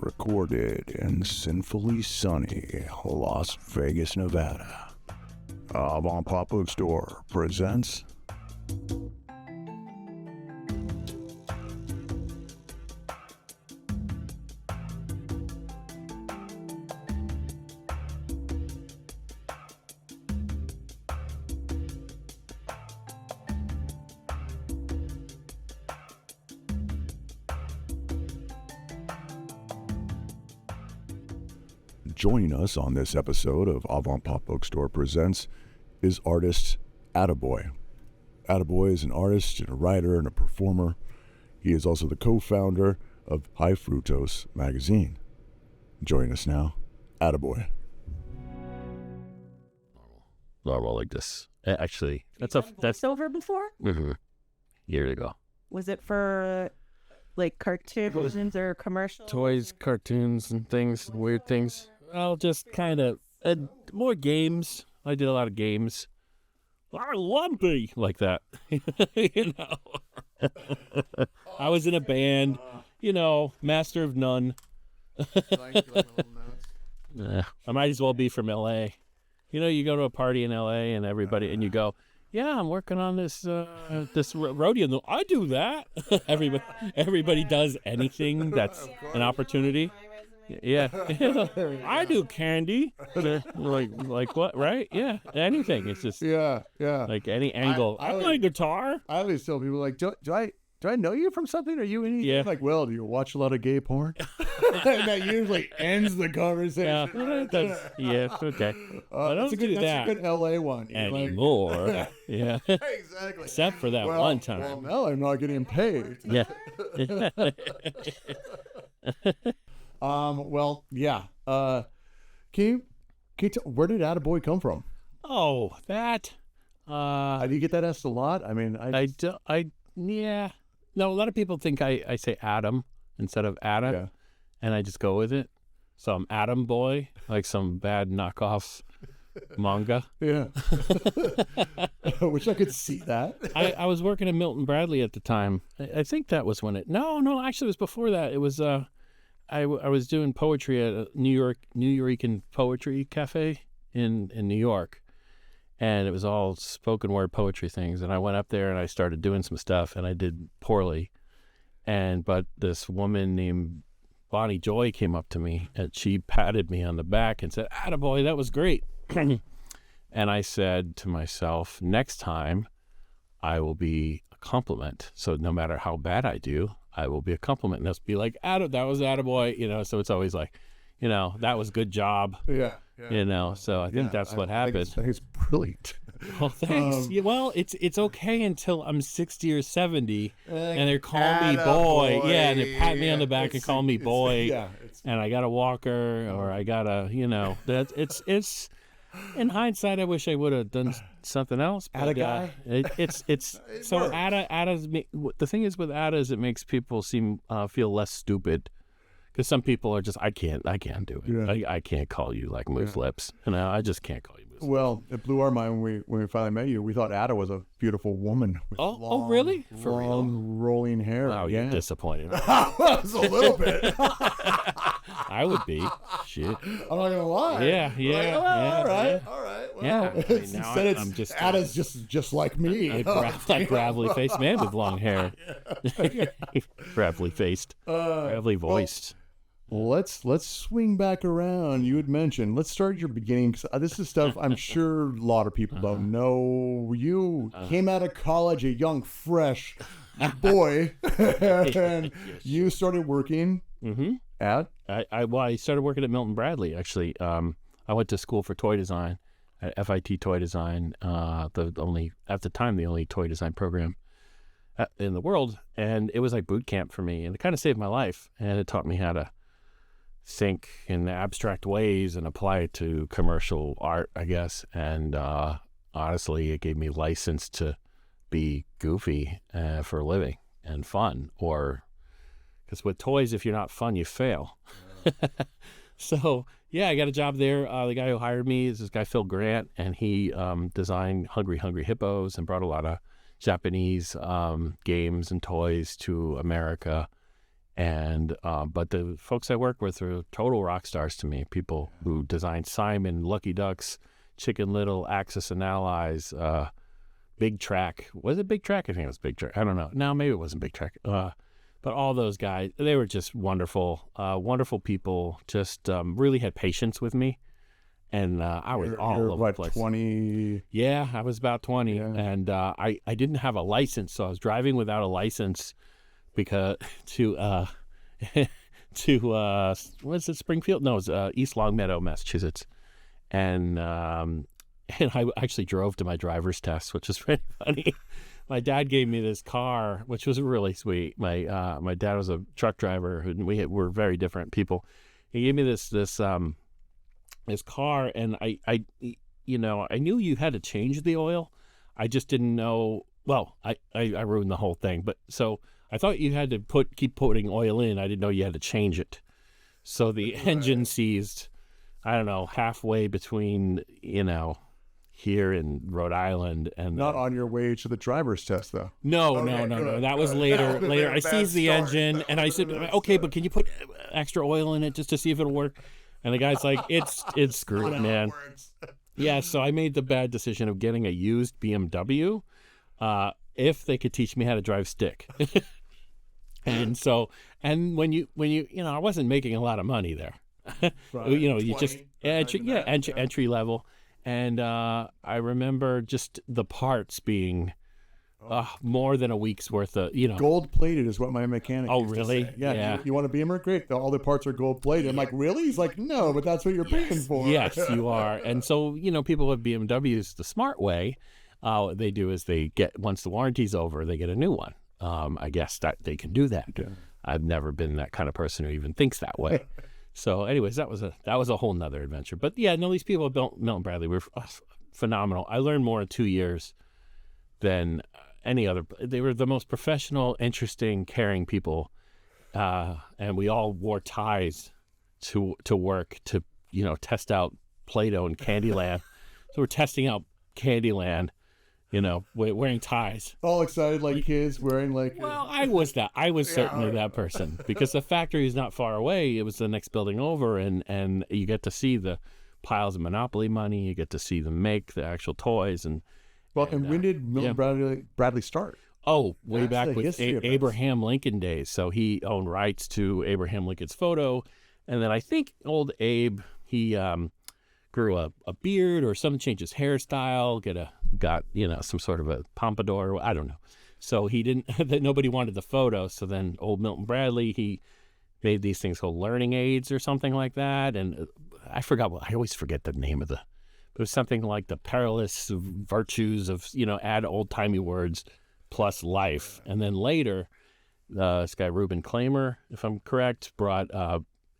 recorded in sinfully sunny Las Vegas, Nevada. Avantpop Bookstore presents Joining us on this episode of Avantpop Bookstore Presents is artist Attaboy. Attaboy is an artist and a writer and a performer. He is also the co-founder of Hi-Fructose Magazine. Join us now, Attaboy. Normal like this. Actually, that's over before? Years ago. Was it for like cartoons or commercials? Toys, cartoons, and things, weird things. I'll just kind of more games. I did a lot of games. Lumpy like that, you know. I was in a band, you know, master of none. I might as well be from L.A. You know, you go to a party in L.A. and everybody, and you go, yeah, I'm working on this rodeo. I do that. Everybody does anything that's an opportunity. Yeah. I do candy. like what, right? Yeah, anything. It's just yeah. Like any angle. I play guitar. I always tell people like, do I know you from something? Are you anything? Yeah. Like, well, do you watch a lot of gay porn? And that usually ends the conversation. Yeah, okay. That's a good LA one. Anymore. Like, yeah. Exactly. Except for that one time. Well, now I'm not getting paid. Yeah. Well, yeah. Can you where did Attaboy come from? Oh, that. Do you get that asked a lot? I mean, yeah. No, a lot of people think I say Adam instead of Adam, and I just go with it. So I'm Adam Boy, like some bad knockoff manga. Yeah. I wish I could see that. I was working at Milton Bradley at the time. I think that was when it. No, actually, it was before that. It was I was doing poetry at a New Yorker Poetry Cafe in New York. And it was all spoken word poetry things. And I went up there and I started doing some stuff and I did poorly. But this woman named Bonnie Joy came up to me and she patted me on the back and said, "Attaboy, that was great." And I said to myself, next time I will be a compliment. So no matter how bad I do, I will be a compliment. And let's be like, that was Attaboy, you know. So it's always like, you know, that was good job. Yeah. You know, so I think that's what happened. I think it's brilliant. Well, thanks. Well, it's okay until I'm 60 or 70, and they're calling me boy. Yeah, and they pat me on the back and call me boy. And I got a walker, or I got a, you know, that it's. In hindsight, I wish I would have done something else. But, Atta guy. It's so Atta's. The thing is with Atta is it makes people feel less stupid. Because some people are just, I can't do it. Yeah. I can't call you like moose lips. You know, I just can't call you moose lips. Well, it blew our mind when we finally met you. We thought Atta was a beautiful woman. With Oh, really? For real? Rolling hair. Oh, you're disappointed. That's a little bit. I would be. Shit. I'm not gonna lie. Yeah. All right. Well, Yeah. I mean, now I'm just Atta's just like me. Like gravelly faced man with long hair. Gravelly faced. Gravelly voiced. Let's swing back around. You had mentioned, let's start at your beginning. 'Cause this is stuff I'm sure a lot of people don't know. You came out of college, a young, fresh boy, and you started working at? I started working at Milton Bradley, actually. I went to school for toy design, at FIT Toy Design, at the only toy design program in the world. And it was like boot camp for me, and it kind of saved my life. And it taught me how to think in abstract ways and apply it to commercial art, I guess. And honestly, it gave me license to be goofy for a living and fun. Because with toys, if you're not fun, you fail. So yeah, I got a job there. The guy who hired me is this guy Phil Grant, and he designed Hungry Hippos and brought a lot of Japanese games and toys to America. And but the folks I work with are total rock stars to me. People who designed Simon, Lucky Ducks, Chicken Little, Axis and Allies, Big Track. Was it Big Track? I think it was Big Track. I don't know. No, maybe it wasn't Big Track. But all those guys, they were just wonderful, wonderful people. Just really had patience with me. And I was all over the place. 20? Yeah, I was about 20. Yeah. And I didn't have a license, so I was driving without a license because what's it, Springfield? No, it was East Longmeadow, Massachusetts. And I actually drove to my driver's test, which is pretty funny. My dad gave me this car, which was really sweet. My dad was a truck driver, and we were very different people. He gave me this car, and I knew you had to change the oil. I just didn't know. Well, I ruined the whole thing, but so I thought you had to keep putting oil in. I didn't know you had to change it. So the engine seized, I don't know, halfway between, here in Rode Island. And not on your way to the driver's test, though. No. That was later. I seized the engine, and I said, okay, but can you put extra oil in it just to see if it'll work? And the guy's like, it's screwed, man. Yeah, so I made the bad decision of getting a used BMW if they could teach me how to drive stick. And when you I wasn't making a lot of money there. Right. You just entry level. And I remember just the parts being more than a week's worth of, Gold plated is what my mechanic Oh, used really? to say. Yeah. You want a Beamer? Great. All the parts are gold plated. I'm like, really? He's like, no, but that's what you're paying for. Yes, you are. And so, people with BMWs the smart way, what they do is once the warranty's over, they get a new one. I guess that they can do that. Yeah. I've never been that kind of person who even thinks that way. So anyways, that was a whole nother adventure. But yeah, no, these people at Milton Bradley were phenomenal. I learned more in 2 years than any other. They were the most professional, interesting, caring people. And we all wore ties to work to, test out Play-Doh and Candyland. So we're testing out Candyland, wearing ties. All excited like kids wearing like... Well, I was that. I was certainly that person because the factory is not far away. It was the next building over, and you get to see the piles of Monopoly money. You get to see them make the actual toys. And when did Milton Bradley start? Oh, way back with Abraham Lincoln days. So he owned rights to Abraham Lincoln's photo. And then I think old Abe, he grew a beard or something, changed his hairstyle, got some sort of a pompadour. I don't know. So he didn't, that nobody wanted the photo. So then old Milton Bradley, he made these things called learning aids or something like that. And I forgot, I always forget the name of it was something like the perilous virtues of, add old timey words plus life. And then later, this guy, Reuben Klamer, if I'm correct, brought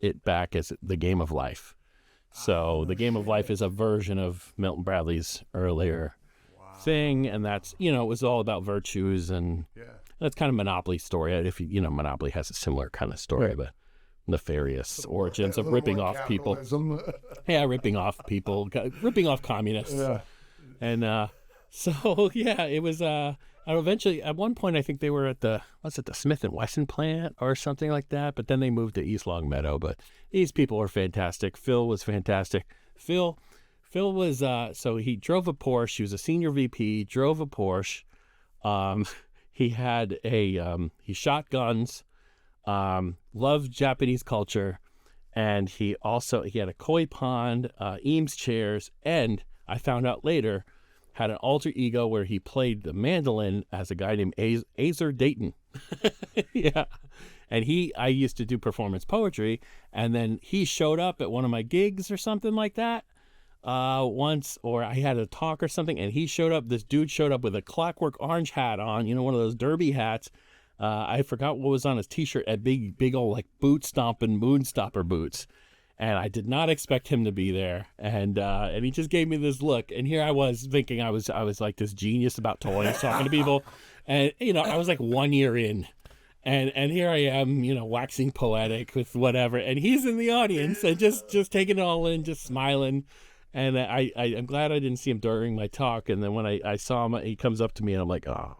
it back as the game of life. So the game of life is a version of Milton Bradley's earlier thing, and that's it was all about virtues, and that's kind of Monopoly's story. If Monopoly has a similar kind of story, but nefarious origins of ripping off people. Ripping off people, ripping off communists, and so it was. Eventually, at one point, I think they were at the Smith & Wesson plant or something like that, but then they moved to East Longmeadow. But these people were fantastic. Phil was fantastic. Phil was, so he drove a Porsche. He was a senior VP, drove a Porsche. He had he shot guns, loved Japanese culture, and he had a koi pond, Eames chairs, and I found out later, had an alter ego where he played the mandolin as a guy named Azer Dayton. Yeah. And I used to do performance poetry, and then he showed up at one of my gigs or something like that once, or I had a talk or something, and this dude showed up with a Clockwork Orange hat on, one of those derby hats. I forgot what was on his t-shirt, at big old like boot stomping moonstopper boots. And I did not expect him to be there, and he just gave me this look. And here I was thinking I was like this genius about toys, talking to people, and I was like 1 year in, and here I am, waxing poetic with whatever, and he's in the audience and just taking it all in, just smiling. And I'm glad I didn't see him during my talk. And then when I saw him, he comes up to me, and I'm like, oh.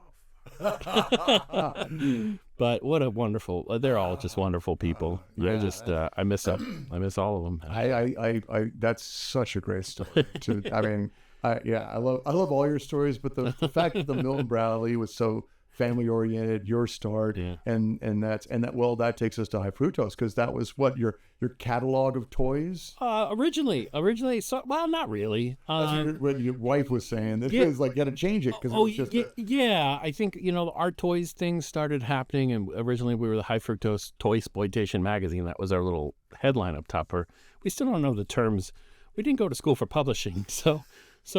But what a wonderful, they're all just wonderful people. They're just, I miss them. I miss all of them. I that's such a great story. I mean, I love all your stories, but the fact that the Milton Bradley was so family oriented, your start, and that takes us to High Fructose, because that was what your catalog of toys. Originally, so well, not really. That's what your wife was saying. This is like, got to change it because it was just I think the art toys thing started happening, and originally we were the High Fructose Toy Exploitation Magazine. That was our little headline up top. We still don't know the terms. We didn't go to school for publishing, so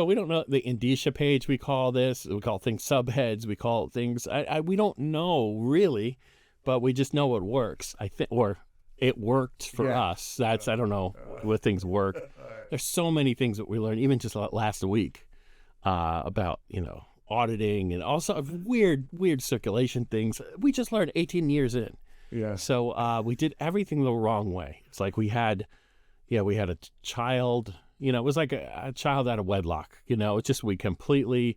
we don't know the indicia page. We call things subheads. We call things. We don't know really, but we just know it works. I think, or it worked for us. I don't know what things work. There's so many things that we learned, even just last week, about auditing and also weird circulation things. We just learned 18 years in. Yeah. So we did everything the wrong way. It's like we had a child. It was like a child out of wedlock. It's just we completely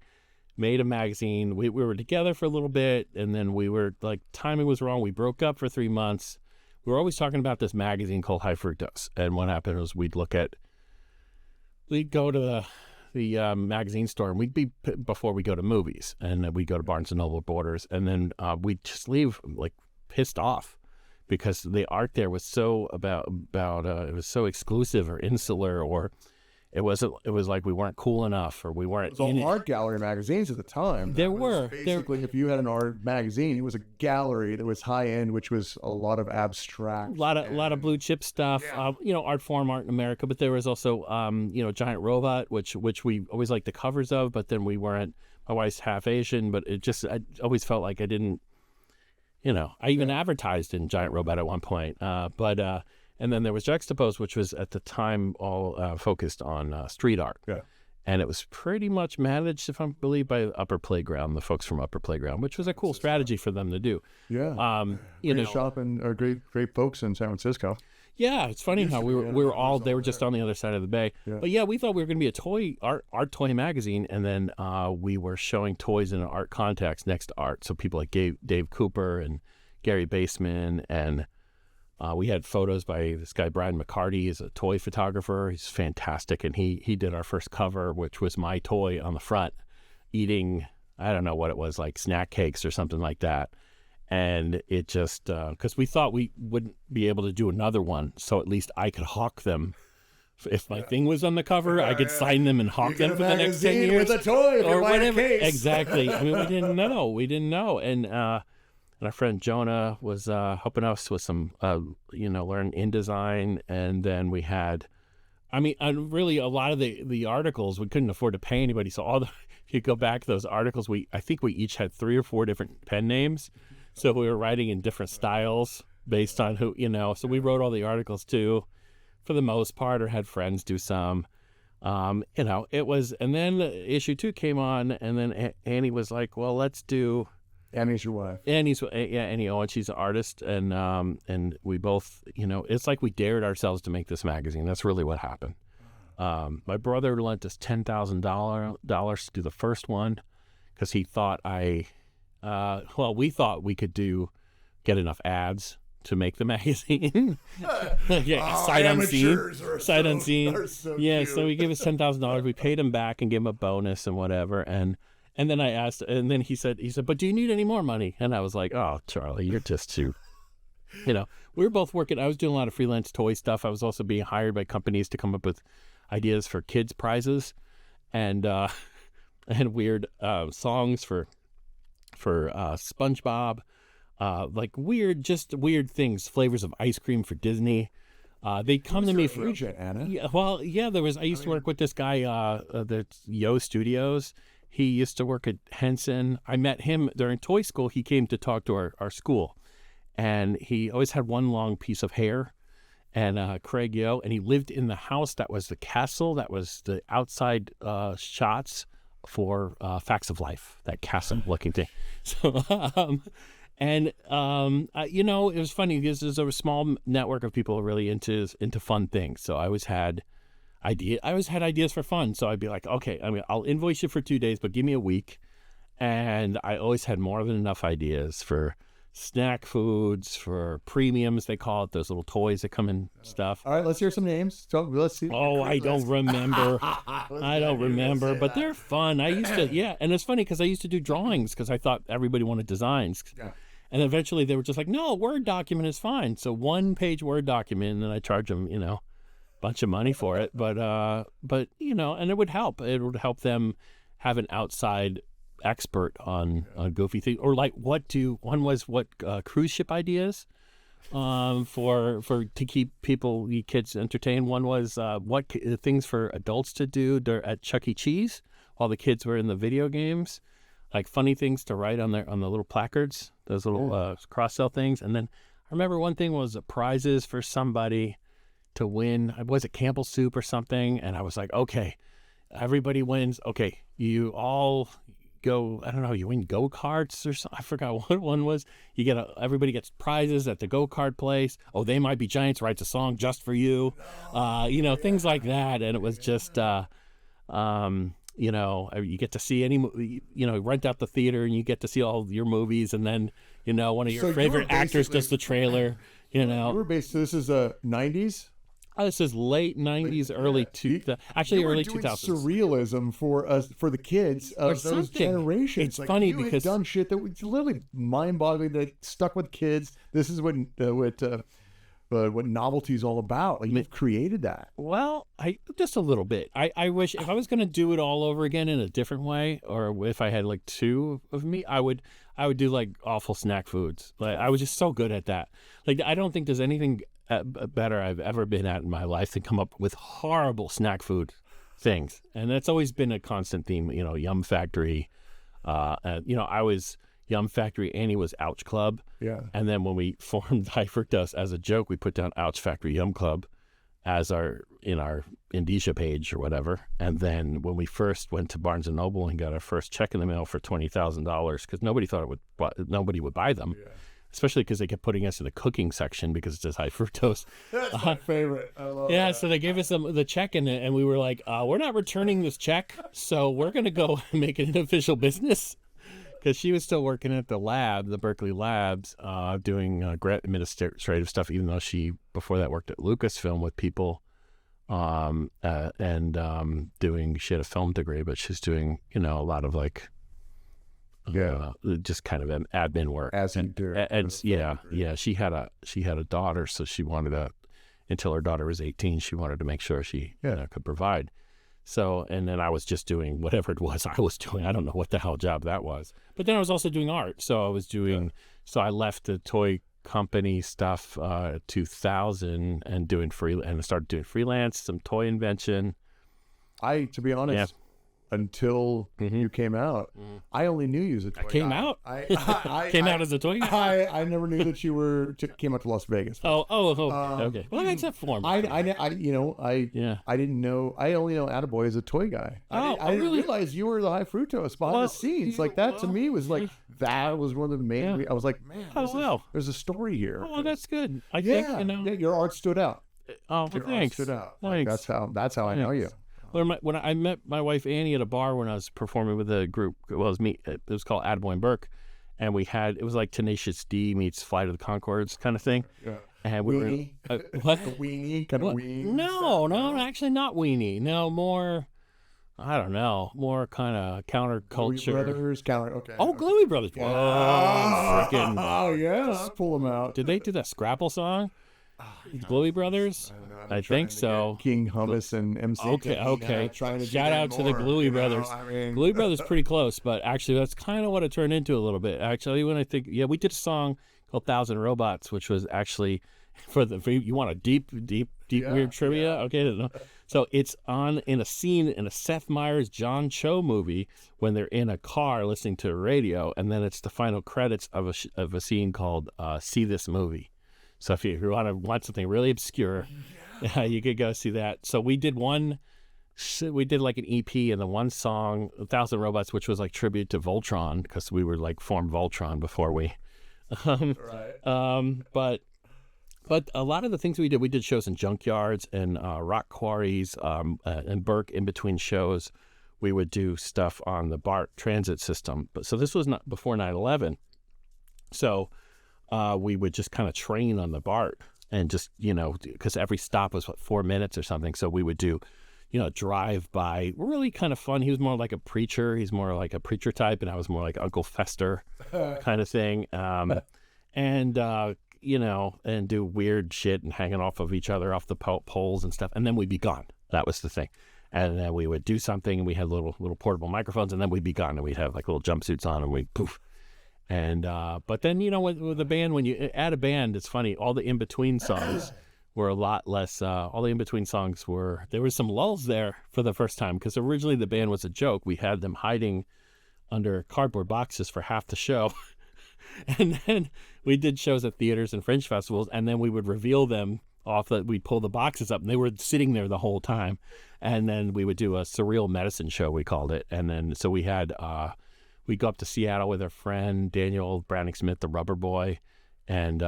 made a magazine. We were together for a little bit, and then we were like, timing was wrong. We broke up for 3 months. We were always talking about this magazine called High Fructose, and what happened was we'd go to the magazine store, and we'd be before we go to movies, and then we'd go to Barnes and Noble, Borders, and then we'd just leave like pissed off because the art there was so about it was so exclusive or insular, or it was like we weren't cool enough, or we weren't. It was all art gallery magazines at the time. Basically, if you had an art magazine, it was a gallery that was high end, which was a lot of abstract, a lot of blue chip stuff. Art form, art in America, but there was also Giant Robot, which we always liked the covers of, but then we weren't. My wife's half Asian, but I always felt like I didn't. I even advertised in Giant Robot at one point, and then there was Juxtapose, which was at the time all focused on street art. Yeah. And it was pretty much managed, if I believe, by Upper Playground, the folks from Upper Playground, which was a cool strategy for them to do. Yeah. Great shop and great folks in San Francisco. Yeah, it's funny how we were all, they were just on the other side of the bay. Yeah. But we thought we were going to be a art toy magazine, and then we were showing toys in an art context next to art. So people like Dave Cooper and Gary Baseman, and we had photos by this guy, Brian McCarty. He's a toy photographer. He's fantastic. And he did our first cover, which was my toy on the front, eating, I don't know what it was, like snack cakes or something like that. And it just, because we thought we wouldn't be able to do another one, so at least I could hawk them. If my thing was on the cover, I could sign them and hawk them for the next 10 years. With a toy or whatever. Exactly. I mean, we didn't know. And our friend Jonah was helping us with some, learn InDesign. And then we had, really a lot of the articles, we couldn't afford to pay anybody. So if you go back to those articles, I think we each had 3 or 4 different pen names. So we were writing in different styles based on who, so we wrote all the articles too, for the most part, or had friends do some. It was, and then issue 2 came on, and then Annie was like, well, let's do. Annie's your wife. Annie Owen, she's an artist, and we both, it's like we dared ourselves to make this magazine. That's really what happened. My brother lent us $10,000 to do the first one, because he thought we thought we could get enough ads to make the magazine. Sight unseen. So he gave us $10,000. We paid him back and gave him a bonus and whatever. And then I asked, and then he said, but do you need any more money? And I was like, oh, Charlie, you're just too, we were both working. I was doing a lot of freelance toy stuff. I was also being hired by companies to come up with ideas for kids prizes and weird songs for SpongeBob, like weird things, flavors of ice cream for Disney. They'd come to me for Anna. I used to work with this guy, the Yo Studios. He used to work at Henson. I met him during toy school. He came to talk to our school, and he always had one long piece of hair. And Craig Yo, and he lived in the house that was the castle, that was the outside shots for Facts of Life, that castle-looking thing. So, it was funny because there's a small network of people really into fun things. So I always had ideas for fun. So I'd be like, okay, I'll invoice you for 2 days, but give me a week, And I always had more than enough ideas for snack foods, for premiums, they call it, those little toys that come in stuff. All right, let's hear some names. So let's see. Oh, I don't remember. I don't remember, but they're fun. I used to, yeah. And it's funny because I used to do drawings because I thought everybody wanted designs. Yeah. And eventually they were just like, no, Word document is fine. So 1-page Word document, and then I charge them, a bunch of money for it. But and it would help. It would help them have an outside expert on goofy things, or like one was cruise ship ideas for to keep kids entertained. One was things for adults to do at Chuck E. Cheese while the kids were in the video games, like funny things to write on the little placards, those little cross-sell things. And then I remember one thing was prizes for somebody to win. Was it Campbell soup or something? And I was like, okay, everybody wins. Okay, you all go, I don't know, you win go-karts or something. I forgot what one was. Everybody gets prizes at the go-kart place. Oh, They Might Be Giants writes a song just for you. Things like that. And it was just, you get to see any movie, rent out the theater and you get to see all your movies. And then, one of your favorite actors does the trailer, You so this is 90s? This is late 90s, early 2000s. Actually, early 2000s. Surrealism for us, for the kids of those generations. It's funny because had done shit that was literally mind-boggling that stuck with kids. This is what novelty is all about. Like, you've created that. Well, just a little bit. I wish if I was going to do it all over again in a different way, or if I had like two of me, I would do like awful snack foods. Like, I was just so good at that. Like, I don't think there's anything better I've ever been at in my life to come up with horrible snack food things. And that's always been a constant theme, Yum Factory. I was Yum Factory, Annie was Ouch Club. Yeah. And then when we formed Hi-Fructose as a joke, we put down Ouch Factory Yum Club as our Indicia page or whatever. And then when we first went to Barnes & Noble and got our first check in the mail for $20,000, because nobody would buy them. Yeah. Especially because they kept putting us in the cooking section because it says high fructose. That's my favorite. I love that. So they gave us the check in it, and we were like, we're not returning this check, so we're going to go make it an official business. Because she was still working at the lab, the Berkeley Labs, doing grant administrative stuff, even though she, before that, worked at Lucasfilm with people and she had a film degree, but she's doing, a lot of like, just kind of admin work. As you do. She had a daughter, so she wanted to, until her daughter was 18, she wanted to make sure she could provide. So, and then I was just doing whatever it was I was doing. I don't know what the hell job that was. But then I was also doing art. So I was doing, so I left the toy company stuff 2000 and I started doing freelance, some toy invention. To be honest, until you came out, I only knew you as a toy guy. I came out as a toy guy? I never knew that you came out to Las Vegas. Okay. Well, that's a form. I didn't know. I only know Attaboy as a toy guy. I didn't realize you were the Hi-Fructose behind the scenes. Like, that to me was like, that was one of the main. I was like, man, there's a story here. Oh, well, that's good. I think, your art stood out. Oh, your thanks. Art stood out. Thanks. Like, that's how I know you. When I met my wife Annie at a bar when I was performing with a group, it was me. It was called Attaboy and Burke, and it was like Tenacious D meets Flight of the Conchords kind of thing. Yeah. And we weenie. What? Weenie, kind of weenie. No, actually not weenie. No, more. I don't know, more kind of counterculture. Gluey Brothers, okay. Oh, Gluey Brothers. Oh yeah, let's pull them out. Did they do that Scrapple song? Gluey Brothers? I think so. King Hummus and MC. Okay. Shout out to the Gluey Brothers. Gluey Brothers pretty close, but actually that's kind of what it turned into a little bit. Actually, when I think, we did a song called 1,000 Robots, which was actually for you want a deep weird trivia? Yeah. Okay. So it's in a scene in a Seth Meyers, John Cho movie when they're in a car listening to a radio, and then it's the final credits of a scene called See This Movie. So if you want something really obscure, you could go see that. So we did like an EP and the one song, 1,000 Robots, which was like tribute to Voltron, because we were like formed Voltron before we. But a lot of the things we did shows in junkyards and rock quarries and Burke in between shows. we would do stuff on the BART transit system. But so this was not before 9/11. So we would just kind of train on the BART and just, because every stop was 4 minutes or something. So we would do, drive by, really kind of fun. He was more like a preacher. He's more like a preacher type, and I was more like Uncle Fester kind of thing. And do weird shit and hanging off of each other off the poles and stuff. And then we'd be gone. That was the thing. And then we would do something, and we had little portable microphones, and then we'd be gone, and we'd have like little jumpsuits on, and we'd poof. And but then with the band, when you add a band, it's funny. All the in between songs were a lot less. All the in between songs there was some lulls there for the first time, because originally the band was a joke. We had them hiding under cardboard boxes for half the show, and then we did shows at theaters and fringe festivals, and then we would reveal them off that. We'd pull the boxes up, and they were sitting there the whole time. And then we would do a surreal medicine show, we called it. And then so we had. We'd go up to Seattle with our friend Daniel Browning Smith, the Rubber Boy, and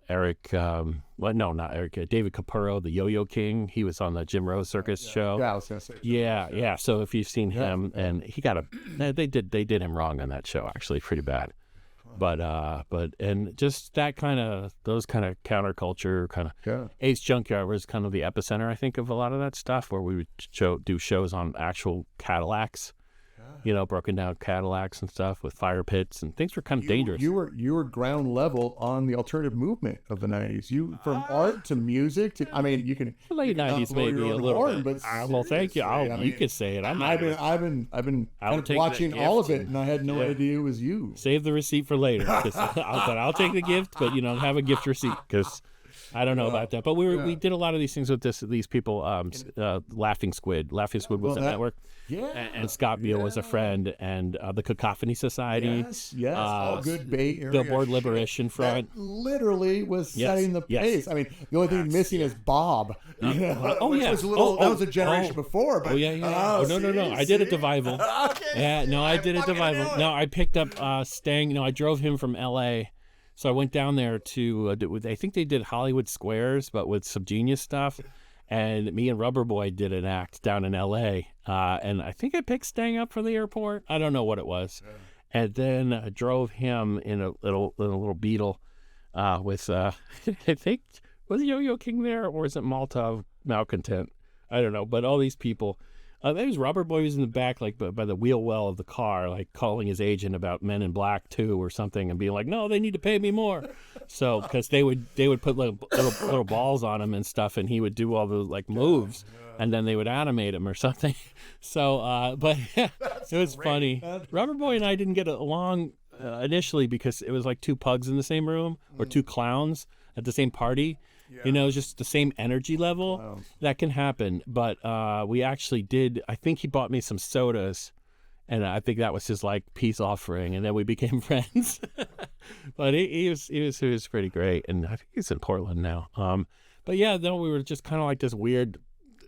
Eric, not Eric, David Capurro, the Yo-Yo King. He was on the Jim Rose Circus show. Yeah, I was going to say. Yeah. So if you've seen him, and he got they did him wrong on that show, actually, pretty bad. But and just that those kind of counterculture kind of Ace Junkyard was kind of the epicenter, I think, of a lot of that stuff, where we would do shows on actual Cadillacs. Broken down Cadillacs and stuff with fire pits, and things were kind of dangerous. You were ground level on the alternative movement of the 90s. You from art to music to, you can late 90s maybe a little bit. But well, thank you. You could say it. I've been kind of watching all of it, and I had no idea it was you. Save the receipt for later. But I'll take the gift, but have a gift receipt, because I don't know about that. But we did a lot of these things with these people. Laughing Squid was a network. Yeah. And Scott Beale was a friend, and the Cacophony Society. Yes. All good Bay Area. Billboard Liberation Front. That literally was setting the pace. The only thing missing is Bob. That was a generation before. But, no. I did a Devival. Okay. I did a Devival. No, I picked up Stang. I drove him from L.A., so I went down there to, I think they did Hollywood Squares, but with some Genius stuff. And me and Rubber Boy did an act down in L.A. And I think I picked Stang up for the airport. I don't know what it was. Yeah. And then I drove him in a little Beetle with, I think, was Yo-Yo King there, or is it Malta Malcontent? I don't know. But all these people. There was Rubber Boy was in the back, like by the wheel well of the car, like calling his agent about Men in Black 2 or something, and being like, "No, they need to pay me more." So because they would put little balls on him and stuff, and he would do all the moves, and then they would animate him or something. So, but yeah, it was funny. Rubber Boy and I didn't get along initially because it was like two pugs in the same room or two clowns at the same party. Yeah. It's just the same energy level. Wow. That can happen. But we actually did. I think he bought me some sodas, and I think that was his peace offering, and then we became friends. But he was pretty great, and I think he's in Portland now. But yeah, then we were just kind of like this weird,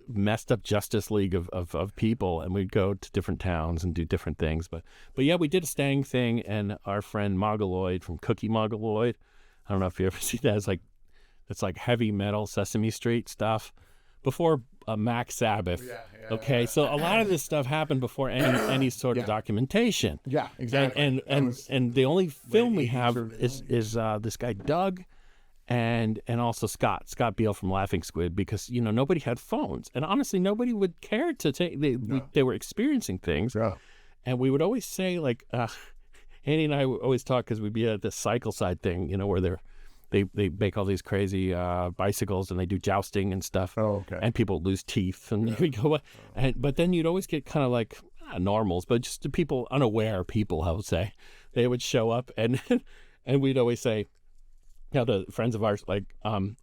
messed up Justice League of people, and we'd go to different towns and do different things. But yeah, we did a Stang thing, and our friend Mongoloid from Cookie Mongoloid. I don't know if you ever see that. It's like heavy metal Sesame Street stuff before Mac Sabbath. Okay, so a lot of this stuff happened before any sort of documentation. Yeah, exactly. And the only film we have is this guy Doug, and also Scott Beale from Laughing Squid, because nobody had phones, and honestly nobody would care to take. They were experiencing things, and we would always say Andy and I would always talk, because we'd be at the cycle side thing, where they make all these crazy bicycles, and they do jousting and stuff. Oh, okay. And people lose teeth, and we go. But then you'd always get kind of not normals, but just the people, unaware people, I would say, they would show up, and we'd always say, to friends of ours,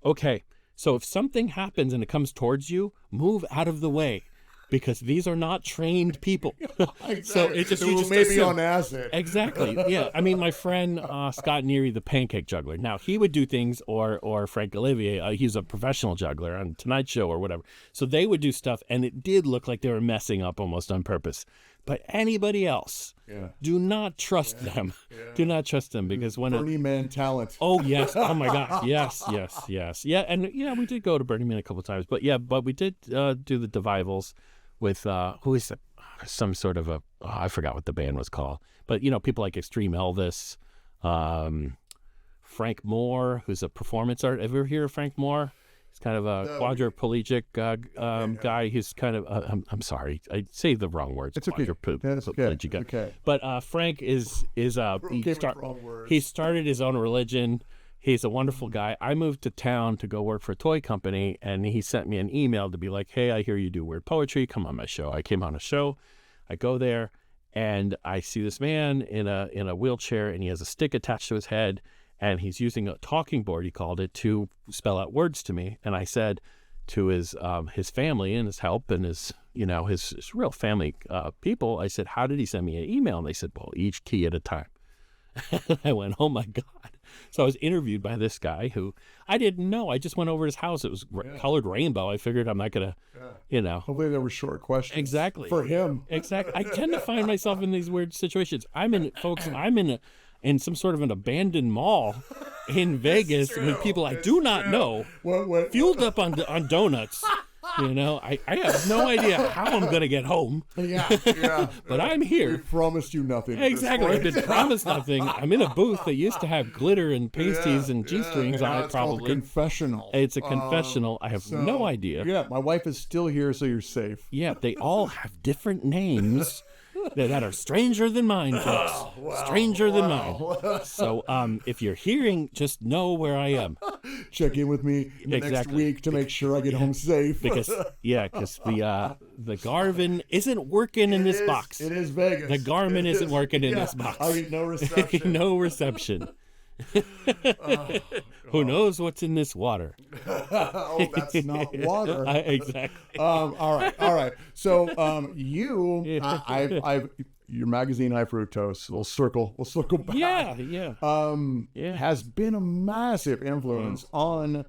okay, so if something happens and it comes towards you, move out of the way. Because these are not trained people. Exactly. So it just maybe on acid. Exactly. Yeah. My friend Scott Neary, the pancake juggler. Now he would do things, or Frank Olivier. He's a professional juggler on Tonight Show or whatever. So they would do stuff, and it did look like they were messing up almost on purpose. But anybody else, do not trust them. Yeah. Do not trust them, because when Burning Man talent. Oh yes. Oh my God. Yes. Yeah. And we did go to Burning Man a couple of times, but we did do the Devivals with who is it? some sort of I forgot what the band was called, but people like Extreme Elvis, Frank Moore, who's a performance art. Ever hear of Frank Moore? He's kind of a quadriplegic guy. He's kind of I'm sorry, I say the wrong words. It's okay. That's okay. Guy. Okay. But Frank he started his own religion. He's a wonderful guy. I moved to town to go work for a toy company, and he sent me an email to be like, hey, I hear you do weird poetry. Come on my show. I came on a show. I go there, and I see this man in a wheelchair, and he has a stick attached to his head, and he's using a talking board, he called it, to spell out words to me. And I said to his family and his help and his real family people, I said, how did he send me an email? And they said, well, each key at a time. I went, oh my God. So I was interviewed by this guy who I didn't know. I just went over to his house. It was colored rainbow. I figured I'm not going to, Hopefully there were short questions. Exactly. For him. Exactly. I tend to find myself in these weird situations. I'm in some sort of an abandoned mall in Vegas with people I do not know, fueled up on donuts. I have no idea how I'm going to get home. Yeah. But I'm here. We promised you nothing. Exactly. I've been promised nothing. I'm in a booth that used to have glitter and pasties and G-strings on it, It's called a probably. confessional. It's a confessional. I have no idea. Yeah, my wife is still here, so you're safe. Yeah, they all have different names that are stranger than mine, folks. Stranger than mine. So if you're hearing, just know where I am. Check in with me next week to make sure I get home safe. Because the Garmin isn't working in this box. It is Vegas. The Garmin isn't working in this box. I mean, no reception. No reception. Who knows what's in this water? Oh, that's not water. Exactly. All right. So I've your magazine Hi-Fructose. We'll circle back. Yeah. Has been a massive influence on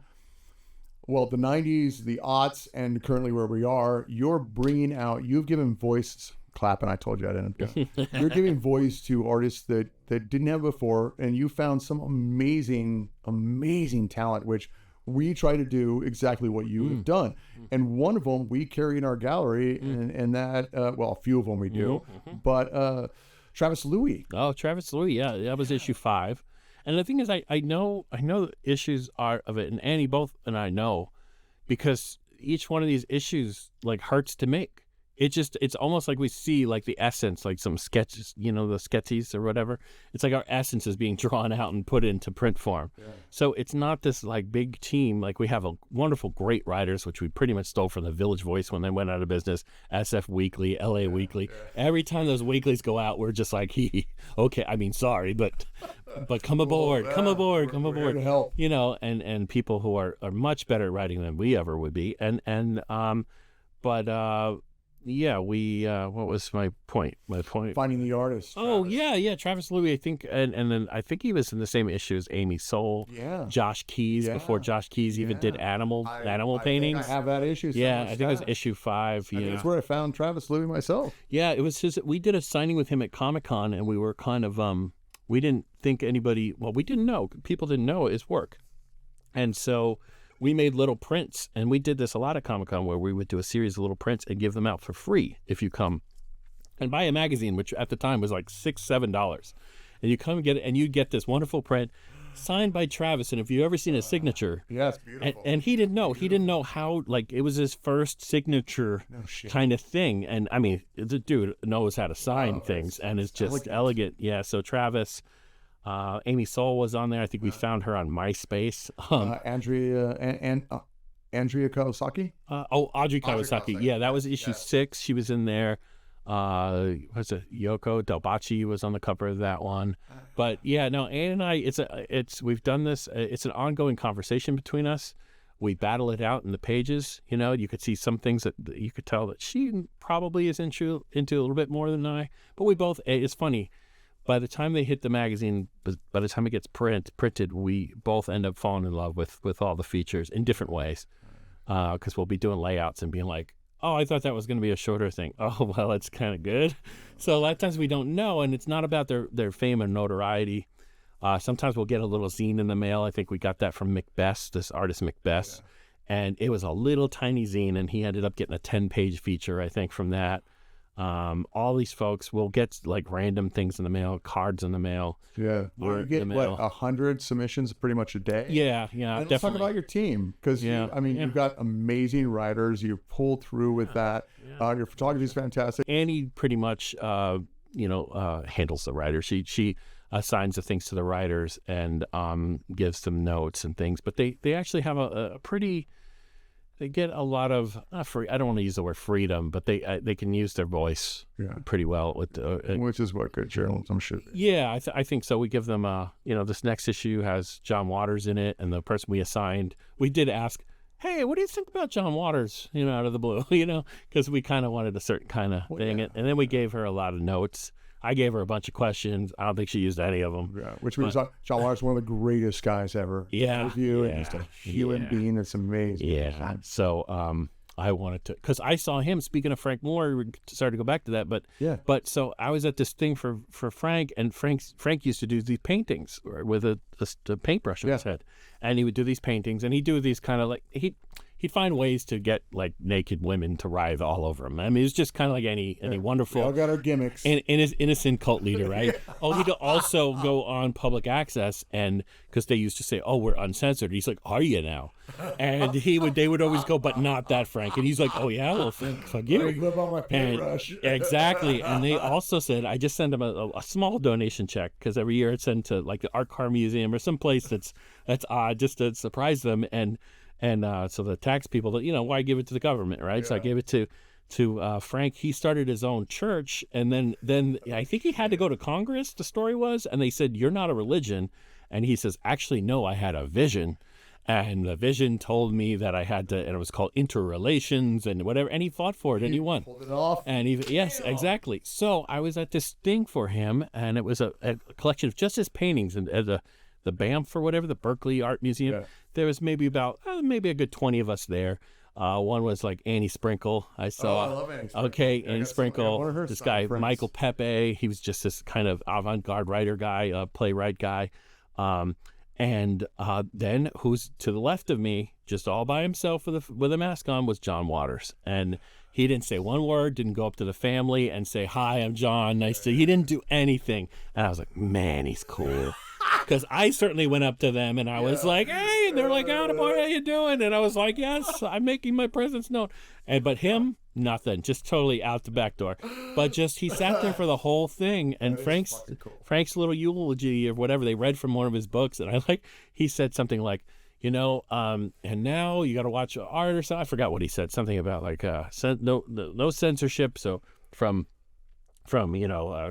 the 90s, the aughts, and currently where we are. You've given voice. Clapping, I told you I didn't. You're giving voice to artists that didn't have before, and you found some amazing talent, which we try to do exactly what you have done. And one of them we carry in our gallery, and that, a few of them we do, but Travis Louis. Oh, Travis Louis, yeah, that was issue 5. And the thing is, I know the issues are of it, and Annie both and I know, because each one of these issues hurts to make. It's almost like we see the essence, some sketches, the sketchies or whatever. It's like our essence is being drawn out and put into print form. Yeah. So it's not this big team. We have a wonderful, great writers, which we pretty much stole from the Village Voice when they went out of business, SF Weekly, LA Weekly. Yeah. Every time those weeklies go out, we're just like, okay, I mean, sorry, but come aboard, come aboard. Here to help. And people who are much better at writing than we ever would be. Yeah, what was my point? Finding the artist. Oh, yeah, Travis Louis, I think, and then I think he was in the same issue as Amy Soul. Yeah. Josh Keys, before Josh Keys even did animal paintings. I have that issue. I think it was issue 5. Yeah. That's where I found Travis Louis myself. Yeah, it was we did a signing with him at Comic-Con, and we were kind of, we didn't think we didn't know. People didn't know his work. And so we made little prints, and we did this a lot at Comic-Con, where we would do a series of little prints and give them out for free if you come and buy a magazine, which at the time was $6-7. And you come and get it, and you get this wonderful print signed by Travis. And if you ever seen his signature, yes, beautiful. And he didn't know. He didn't know how. It was his first signature kind of thing. And I mean, the dude knows how to sign things, and is just elegant. Yeah. So Travis. Amy Soul was on there. I think we found her on MySpace. Andrea Kawasaki? Audrey Kawasaki. Yeah, that was issue 6. She was in there. Was it Yoko Delbachi was on the cover of that one? But yeah, no, Anne and I, we've done this. It's an ongoing conversation between us. We battle it out in the pages. You could see some things that you could tell that she probably is into a little bit more than I. But we both. It's funny. By the time they hit the magazine, by the time it gets printed, we both end up falling in love with all the features in different ways. Because we'll be doing layouts and being like, oh, I thought that was going to be a shorter thing. Oh, well, it's kind of good. So a lot of times we don't know, and it's not about their fame and notoriety. Sometimes we'll get a little zine in the mail. I think we got that from Macbeth, this artist Macbeth. Yeah. And it was a little tiny zine, and he ended up getting a 10-page feature, I think, from that. All these folks will get like random things in the mail, cards in the mail. Yeah. Or You get in the mail. 100 submissions pretty much a day? Yeah, And let's talk definitely. about your team, because you've got amazing writers. You pulled through with that. Your photography is fantastic. Annie pretty much, handles the writers. She assigns the things to the writers and gives them notes and things. But they actually have a pretty. They get a lot of free. I don't want to use the word freedom, but they can use their voice pretty well with Which is what good journalism should be. Yeah, I think so. We give them this next issue has John Waters in it, and the person we assigned, we did ask, hey, what do you think about John Waters? Out of the blue, because we kind of wanted a certain kind of thing, and then we gave her a lot of notes. I gave her a bunch of questions. I don't think she used any of them. Yeah, which means John Waters is one of the greatest guys ever. Yeah, and just a human being that's amazing. Yeah. So I wanted to, because I saw him. Speaking of Frank Moore, we started to go back to that, but so I was at this thing for Frank, and Frank used to do these paintings with a paintbrush on his head, and he would do these paintings, and he'd do these kind of like he'd find ways to get like naked women to writhe all over him. I mean, it was just kind of like any wonderful. We all got our gimmicks. And innocent cult leader, right? He'd also go on public access, and because they used to say, "Oh, we're uncensored." He's like, "Are you now?" And they would always go, "But not that, Frank." And he's like, "Oh yeah, well, fuck you." Live on my paintbrush. Exactly. And they also said, I just send them a small donation check, because every year I'd send to like the Art Car Museum or some place that's odd, just to surprise them. And so the tax people, why give it to the government, right? So I gave it to Frank. He started his own church, and then I think he had to go to Congress, the story was, and they said, "You're not a religion." And he says, "Actually, no, I had a vision. And the vision told me that I had to," and it was called interrelations and whatever, and he fought for it, and he won. Pulled it off. And yes, exactly. So I was at this thing for him, and it was a collection of just his paintings, and the Banff or whatever, the Berkeley Art Museum. Yeah. There was maybe about maybe a good 20 of us there. One was like Annie Sprinkle. I saw. I love Annie Sprinkle. Okay, Yeah, Annie one Sprinkle. of her This signed guy, prints. Michael Pepe. He was just this kind of avant-garde writer guy, playwright guy. And then who's to the left of me, just all by himself with a mask on, was John Waters. And he didn't say one word, didn't go up to the family and say, "Hi, I'm John. Nice to..." He didn't do anything. And I was like, man, he's cool. Because I certainly went up to them and I was like, "Hey," and they're like, "Attaboy, how you doing?" And I was like, "Yes, I'm making my presence known." But him, nothing, just totally out the back door. But just he sat there for the whole thing, and Frank's little eulogy or whatever, they read from one of his books, and he said something like, and now you got to watch art or something. I forgot what he said, something about like no censorship. So from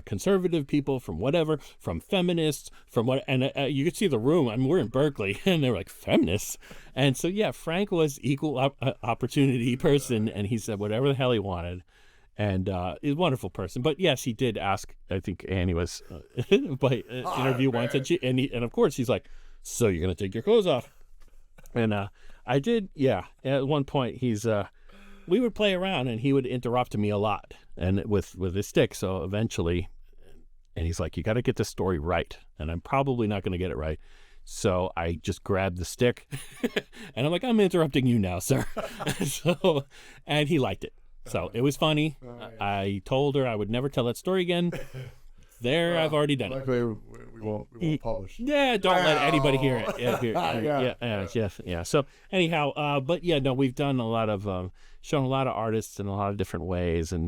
conservative people, from whatever, from feminists, from what, and you could see the room. I mean, we're in Berkeley, and they're like, feminists, and so Frank was equal opportunity person, and he said whatever the hell he wanted, and he's a wonderful person. But yes, he did ask. I think Annie was by interview once, and of course he's like, "So you're gonna take your clothes off?" And I did. Yeah, at one point we would play around, and he would interrupt me a lot, and with his stick. So eventually, and he's like, "You got to get this story right," and I'm probably not going to get it right. So I just grabbed the stick, and I'm like, "I'm interrupting you now, sir." And he liked it. So it was funny. I told her I would never tell that story again. I've already done it. Luckily, we won't publish. Yeah, don't let anybody hear it. Yeah. So anyhow, but yeah, no, we've done a lot of, shown a lot of artists in a lot of different ways, and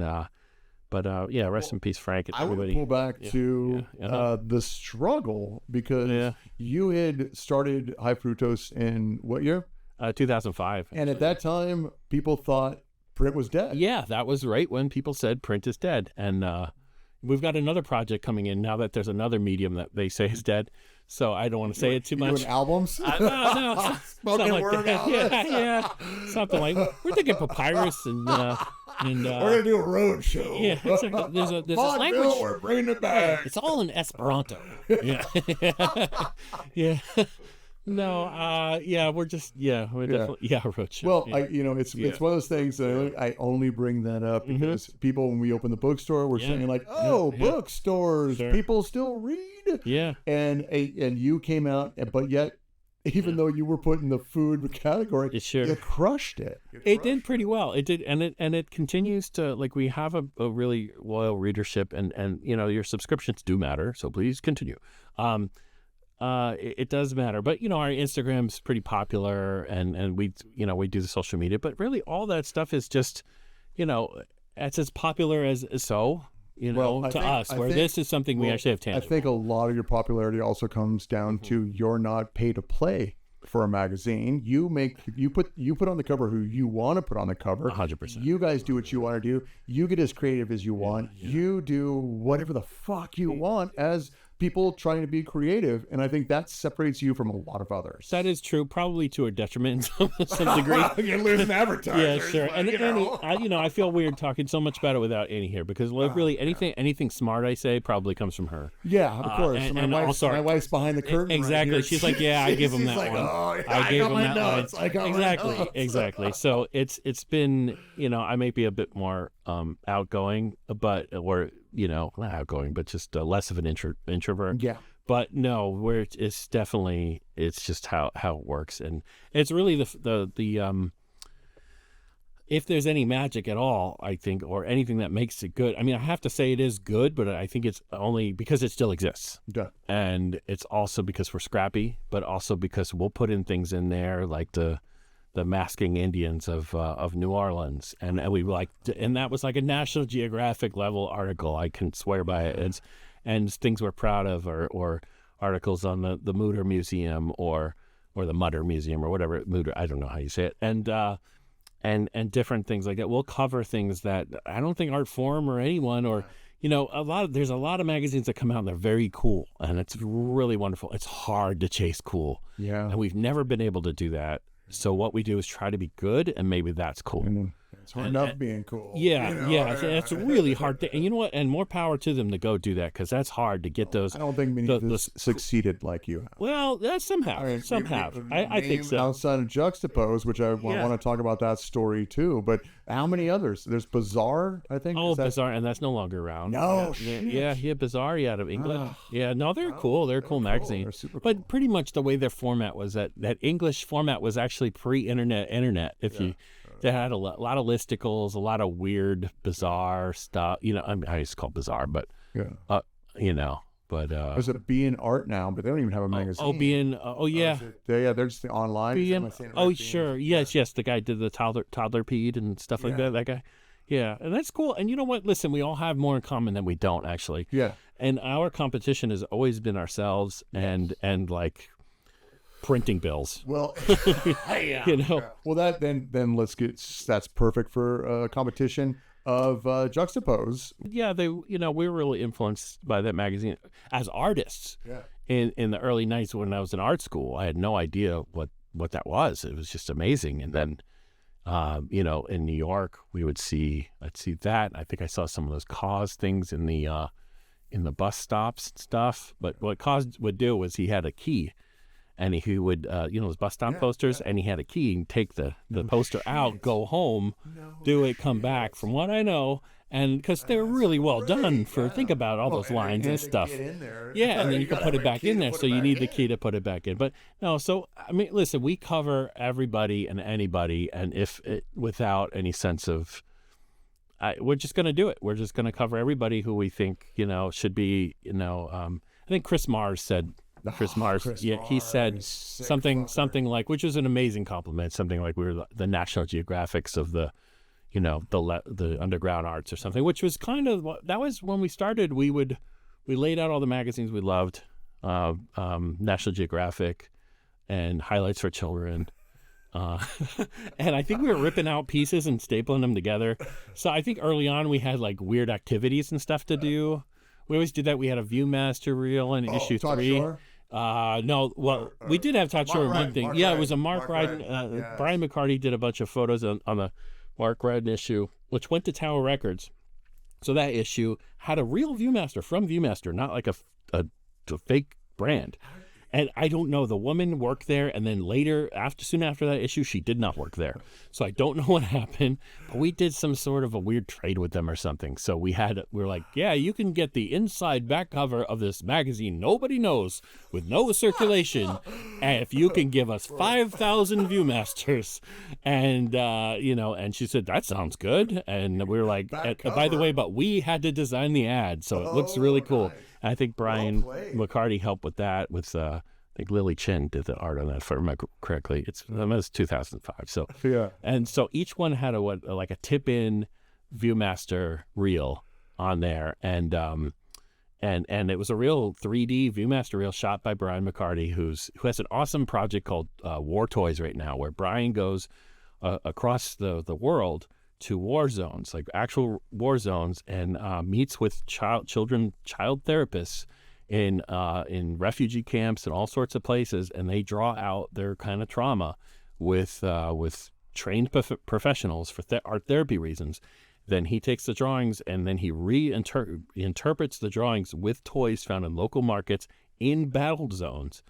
rest in peace, Frank. And I everybody. want to pull back to the struggle, because you had started High Fructose in what year? 2005. And at that time, people thought print was dead. Yeah, that was right when people said print is dead, and we've got another project coming in now that there's another medium that they say is dead. So I don't want to say it too much. Doing albums? No, Spoken like word that. albums? Yeah, something like we're thinking papyrus and we're gonna do a road show. Yeah, exactly. There's this Come on, language. Bill, we're bringing it back. It's all in Esperanto. Yeah, yeah. No, we're just we're definitely road show. Well, yeah. it's one of those things that I only bring that up because people, when we open the bookstore, we're saying like, bookstores, Sure. people still read. Yeah. And you came out, but yet even though you were put in the food category, Sure. you crushed it. It did pretty well. It did, and it continues to, like, we have a really loyal readership, and you know, your subscriptions do matter, so please continue. It does matter, but you know, our Instagram's pretty popular, and we do the social media, but really all that stuff is just, you know, it's as popular as so. You know, this is something we actually have tangible. I think a lot of your popularity also comes down to you're not pay to play for a magazine. You put on the cover who you want to put on the cover. 100%. You guys do what you want to do. You get as creative as you want. You do whatever the fuck you want as people trying to be creative, and I think that separates you from a lot of others. That is true, probably to a detriment to some degree. You're losing advertisers. Yeah, sure. And Annie, I feel weird talking so much about it without Annie here, because really anything smart I say probably comes from her. Yeah, of course. My wife's behind the curtain. Exactly. Right, she's like, yeah, I give him that like, one. Oh, I gave him that notes. one. Exactly. So it's been, you know, I may be a bit more outgoing, but not outgoing, but just less of an introvert. Yeah. But no, where it's definitely, it's just how it works, and it's really the if there's any magic at all, I think, or anything that makes it good. I mean, I have to say it is good, but I think it's only because it still exists. Yeah. And it's also because we're scrappy, but also because we'll put in things in there like the masking Indians of New Orleans, and we and that was like a National Geographic level article. I can swear by it. And things we're proud of, or articles on the Mutter Museum or the Mutter Museum or whatever, Mutter, I don't know how you say it, and different things like that. We'll cover things that I don't think Artforum or anyone, or you know, there's a lot of magazines that come out and they're very cool, and it's really wonderful. It's hard to chase cool, and we've never been able to do that. So what we do is try to be good, and maybe that's cool. It's hard enough being cool. That's really hard. And you know what? And more power to them to go do that, because that's hard to get those. I don't think many of us succeeded like you have. Well, that's somehow. I think so. Outside of Juxtapose, which I want to talk about that story too, but how many others? There's Bizarre, I think. Oh, Bizarre, and that's no longer around. No, Bizarre, out of England. No, they're cool. They're a cool magazine. They're super cool. But pretty much the way their format was, that English format was actually pre-internet. They had a lot of listicles, a lot of weird, bizarre stuff. You know, I mean, I used to call it bizarre, but there's a Be in Art now, but they don't even have a magazine. They're just the online. Sure, yes, the guy did the toddlerpede and stuff like that. That guy, and that's cool. And you know what? Listen, we all have more in common than we don't, actually. Yeah. And our competition has always been ourselves, and like printing bills. Well, you know. Well, then let's that's perfect for competition of Juxtapose. Yeah, we were really influenced by that magazine as artists. Yeah. In the early 90s when I was in art school, I had no idea what that was. It was just amazing. And then, in New York, I'd see that. I think I saw some of those Cause things in the bus stops and stuff. But what Cause would do was he had a key. And he would, those bus stop posters, and he had a key and take the poster out, go home, do it, come back, from what I know. And because they were really well done think about all those lines and stuff. And then you can put it back in there. So you need the key to put it back in. But no, so, I mean, listen, we cover everybody and anybody. And without any sense of, we're just going to do it. We're just going to cover everybody who we think, should be, I think Chris Mars said, he said something like, which was an amazing compliment, something like we were the National Geographics of the underground arts or something, which was kind of, that was when we started. We laid out all the magazines we loved, National Geographic and Highlights for Children. And I think we were ripping out pieces and stapling them together. So I think early on we had like weird activities and stuff to do. We always did that. We had a Viewmaster reel in issue 3. We did have Todd Shore one thing. It was a Mark Ryden. Brian McCarty did a bunch of photos on the Mark Ryden issue, which went to Tower Records. So that issue had a real Viewmaster from Viewmaster, not like a fake brand. And I don't know, the woman worked there, and then later, soon after that issue, she did not work there. So I don't know what happened, but we did some sort of a weird trade with them or something. So we were like, yeah, you can get the inside back cover of this magazine nobody knows with no circulation, and if you can give us 5,000 Viewmasters. And and she said, that sounds good. And we were like, by the way, but we had to design the ad, so it looks really cool. Nice. I think Brian McCarty helped with that. I think Lily Chin did the art on that, if I remember correctly. It was 2005. So Yeah. and so each one had a tip-in Viewmaster reel on there, and it was a real 3D Viewmaster reel shot by Brian McCarty, who has an awesome project called War Toys right now, where Brian goes across the world to war zones, like actual war zones, and meets with child therapists in refugee camps and all sorts of places, and they draw out their kind of trauma with trained professionals for art therapy reasons. Then he takes the drawings and then he interprets the drawings with toys found in local markets in battle zones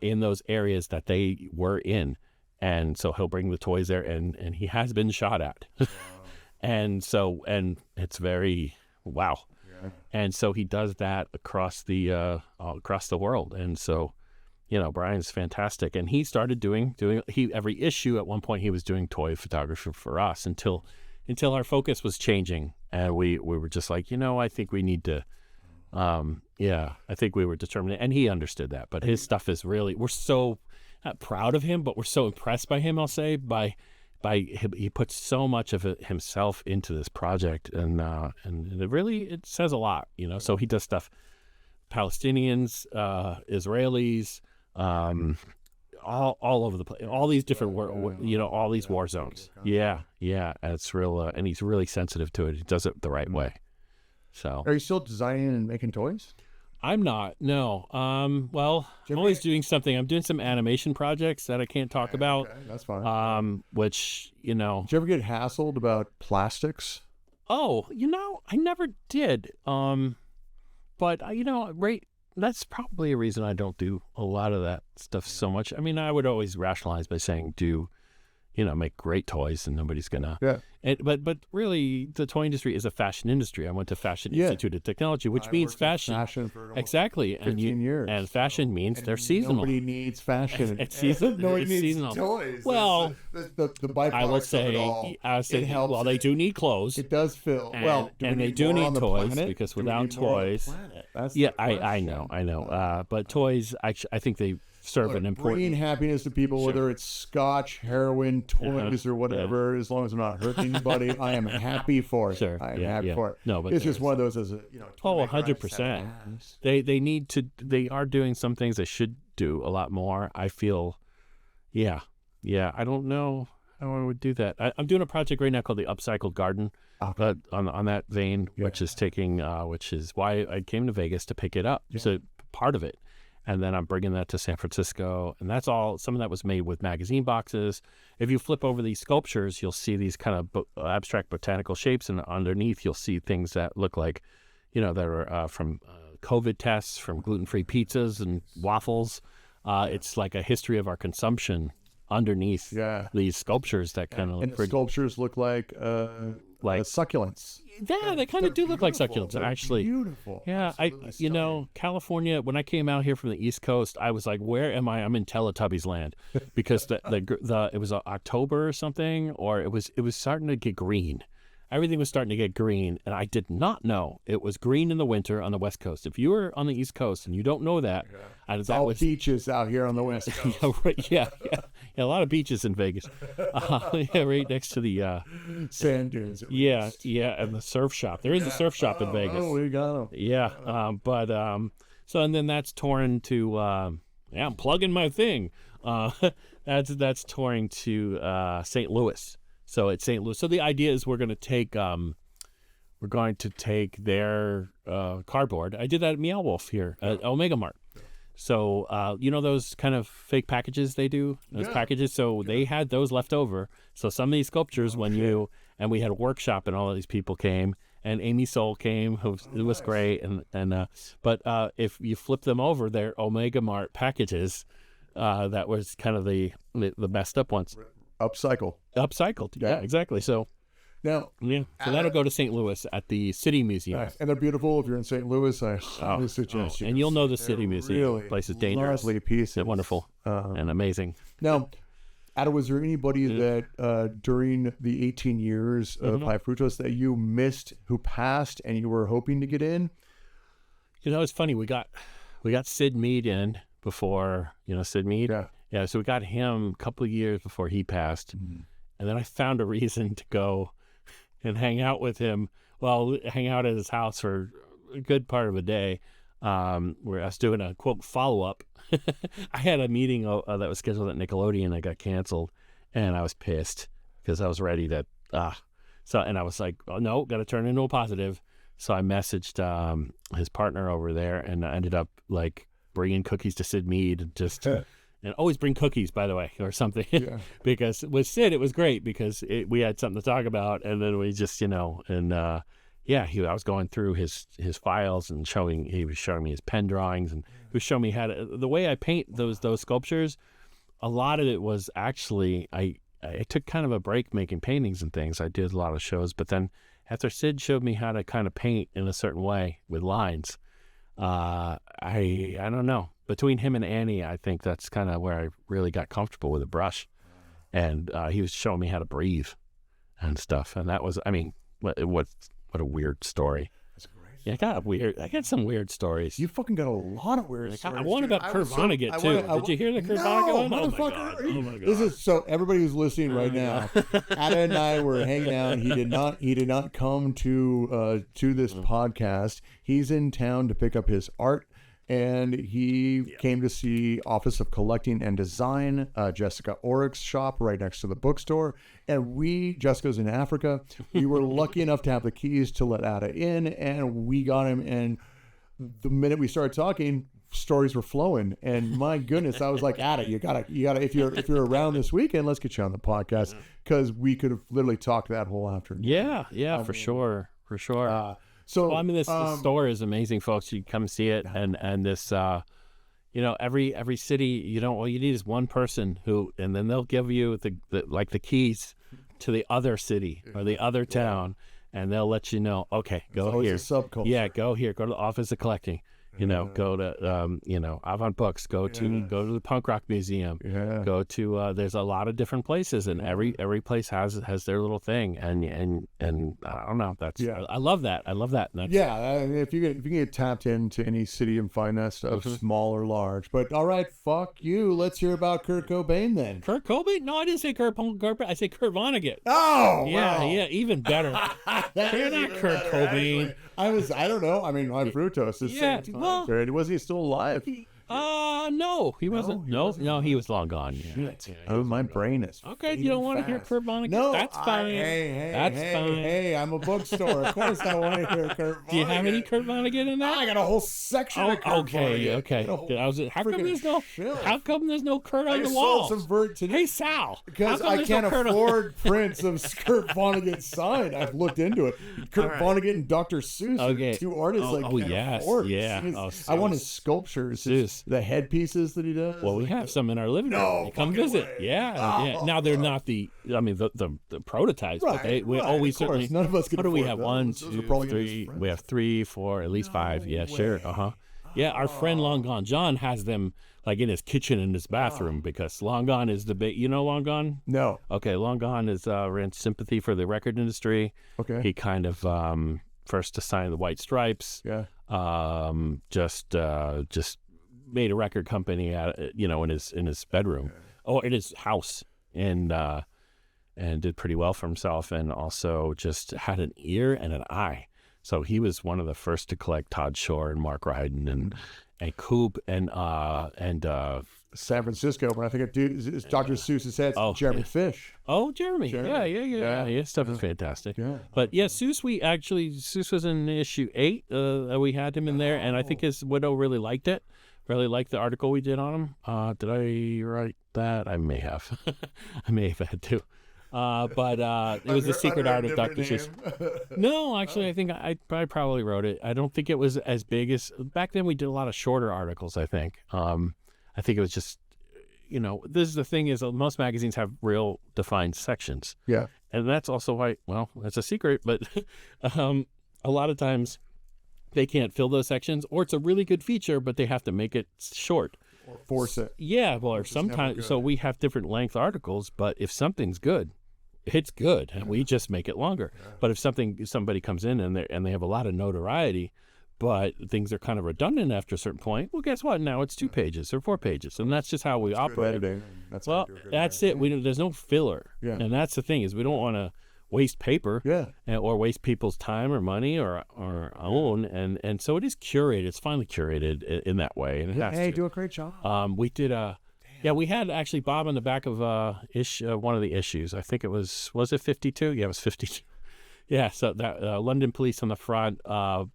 in those areas that they were in. And so he'll bring the toys there, and he has been shot at. Wow. and it's very, wow. Yeah. And so he does that across the world. And so, Brian's fantastic. And he started doing every issue at one point he was doing toy photography for us until our focus was changing. And we were just like, I think we need to, I think we were determined, and he understood that. But his stuff is really, we're so not proud of him, but we're so impressed by him, I'll say, by he puts so much of it himself into this project, and it says a lot, So he does stuff, Palestinians, Israelis, all over the place, all these different all these war zones. Yeah, and it's real, and he's really sensitive to it. He does it the right way. So, are you still designing and making toys? I'm not. No. Well, I'm always doing something. I'm doing some animation projects that I can't talk about. Okay, that's fine. Which, Did you ever get hassled about plastics? Oh, I never did. But that's probably a reason I don't do a lot of that stuff so much. I mean, I would always rationalize by saying, make great toys, and nobody's gonna. Yeah. But really, the toy industry is a fashion industry. I went to Fashion Institute of Technology, which means fashion. Fashion for exactly, 15 years. And fashion means they're seasonal. Nobody needs fashion. It's seasonal. Nobody needs seasonal. toys. Well, the byproduct I will say, well, they do need clothes. It does fill. And they do need toys, because without toys, I know. But toys, I think they serve an important bringing happiness to people, whether it's scotch, heroin, toys, or whatever. As long as I'm not hurting anybody, I am happy for it. Sure. I am happy for it. No, but it's just one of those, 100%. They are doing some things they should do a lot more. I feel, I don't know how I would do that. I'm doing a project right now called the Upcycled Garden, but on that vein, which is why I came to Vegas to pick it up. Yeah. So part of it. And then I'm bringing that to San Francisco. And that's all. Some of that was made with magazine boxes. If you flip over these sculptures, you'll see these kind of abstract botanical shapes. And underneath, you'll see things that look like, that are from COVID tests, from gluten-free pizzas and waffles. It's like a history of our consumption underneath these sculptures that kind of look pretty. Sculptures look like succulents. Yeah, they kind of do look like succulents, actually. Beautiful. Yeah, California, when I came out here from the East Coast, I was like, where am I? I'm in Teletubbies land, because it was October or something, or it was starting to get green. Everything was starting to get green, and I did not know it was green in the winter on the West Coast. If you were on the East Coast and you don't know that, beaches out here on the West Coast. Yeah, a lot of beaches in Vegas. Right next to the sand dunes. Yeah, and the surf shop. There is a surf shop in Vegas. Oh, we got them. Yeah, and then that's touring to. I'm plugging my thing. That's touring to St. Louis. So it's St. Louis. So the idea is we're going to take their cardboard. I did that at Meow Wolf here at Omega Mart. So those kind of fake packages they do, packages. So they had those left over. So some of these sculptures, we had a workshop and all of these people came, and Amy Soul came, who was great, but if you flip them over, they're Omega Mart packages. That was kind of the messed up ones. Upcycled. Yeah, exactly. So. Now, so that'll go to St. Louis at the City Museum. Nice. And they're beautiful. If you're in St. Louis, I highly suggest you. And you'll know the City Museum. Really place is dangerous. Lovely pieces. They're wonderful and amazing. Now, Ada, was there anybody that during the 18 years of Hi-Fructose that you missed who passed and you were hoping to get in? It's funny. We got Sid Mead in before, Sid Mead? Yeah, so we got him a couple of years before he passed. Mm-hmm. And then I found a reason to go and hang out with him. Well, hang out at his house for a good part of a day, where I was doing a, quote, follow-up. I had a meeting that was scheduled at Nickelodeon that got canceled, and I was pissed because I was ready to, and I was like, oh, no, got to turn into a positive. So I messaged his partner over there, and I ended up, bringing cookies to Sid Mead, and always bring cookies, by the way, or something. Because with Sid, it was great because we had something to talk about, and then we just, I was going through his files and he was showing me his pen drawings, and he was showing me the way I paint those sculptures. A lot of it was actually, I took kind of a break making paintings and things. I did a lot of shows, but then after Sid showed me how to kind of paint in a certain way with lines, I don't know. Between him and Annie, I think that's kind of where I really got comfortable with a brush. And he was showing me how to breathe and stuff. And that was, what a weird story. That's great. Yeah, I got some weird stories. You fucking got a lot of weird stories. I one about Kurt Vonnegut, too. Did you hear the Kurt Vonnegut one? Motherfucker. Oh, my God. This is, so everybody who's listening right now, Ada and I were hanging out. He did not come to this podcast. He's in town to pick up his art. And he came to see Office of Collecting and Design, Jessica Oryx's shop right next to the bookstore. And Jessica's in Africa. We were lucky enough to have the keys to let Ada in, and we got him. And the minute we started talking, stories were flowing. And my goodness, I was like, Ada, you gotta, if you're around this weekend, let's get you on the podcast, because we could have literally talked that whole afternoon. Yeah, for sure. So this store is amazing, folks. You come see it, and this, every city, all you need is one person and then they'll give you the keys to the other city or the other town, and they'll let you know, okay, go here. It's a subculture. Yeah, go here. Go to the Office of Collecting. Go to Avant Books. Go to the Punk Rock Museum. Go to there's a lot of different places, and every place has their little thing, and I don't know. I love that. If you can get tapped into any city and find that stuff, small or large. But all right, fuck you. Let's hear about Kurt Cobain then. Kurt Cobain? No, I didn't say Kurt. I said Kurt Vonnegut. Oh, yeah, even better. You're not Kurt Cobain. I don't know. Hi-Fructose is was he still alive? No, he wasn't. No, he was long gone. Yeah. My brain is okay. You don't want to hear Kurt Vonnegut? No, that's fine. Hey, I'm a bookstore. Of course, I want to hear Kurt Vonnegut. Do you have any Kurt Vonnegut in that? I got a whole section. of Kurt Vonnegut. Okay. How come there's no Kurt on the wall? Hey, Sal. Because I can't afford prints of Kurt Vonnegut signed. I've looked into it. Kurt Vonnegut and Dr. Seuss are two artists. I want his sculptures. Seuss. The headpieces that he does. Well, we have some in our living room. Come visit. Yeah. Now they're not the prototypes, but we always certainly. None of us can. What do we have? 1, 2, 3. We have 3, 4, at least 5. Yeah, sure. Yeah, our friend Long Gone John has them in his kitchen and his bathroom, because Long Gone is the big. You know Long Gone? No. Okay, Long Gone is ran sympathy for the record industry. Okay. He kind of first to sign the White Stripes. Yeah. Just made a record company in his bedroom, in his house, and did pretty well for himself, and also just had an ear and an eye. So he was one of the first to collect Todd Shore and Mark Ryden and Coop and San Francisco. When I think it's Dr. Seuss's head, Jeremy Fish. Oh, Jeremy. Yeah. His stuff is fantastic. Yeah. But Seuss was in issue 8. We had him in there, and I think his widow really liked it. Really liked the article we did on him. Did I write that? I may have. I may have had to. But it was the secret art of Dr. Seuss. No, actually, I think I probably wrote it. I don't think it was as big as back then. We did a lot of shorter articles. I think it was just, this is the thing is most magazines have real defined sections. Yeah. And that's also why, well, that's a secret, but a lot of times they can't fill those sections, or it's a really good feature, but they have to make it short. Or force it. Yeah, well, or sometimes, so we have different length articles, but if something's good, it's good, and we just make it longer. Yeah. But if somebody comes in and they have a lot of notoriety, but things are kind of redundant after a certain point, well, guess what? Now it's 2 pages or 4 pages, and that's just how we operate. That's it. There's no filler, and that's the thing is we don't want to waste paper, or waste people's time or money or own, and so it is curated. It's finally curated in that way, and it has to. Do a great job. We did we had actually Bob on the back of one of the issues. I think it was it 52? Yeah, it was 52. Yeah, so that London Police on the front.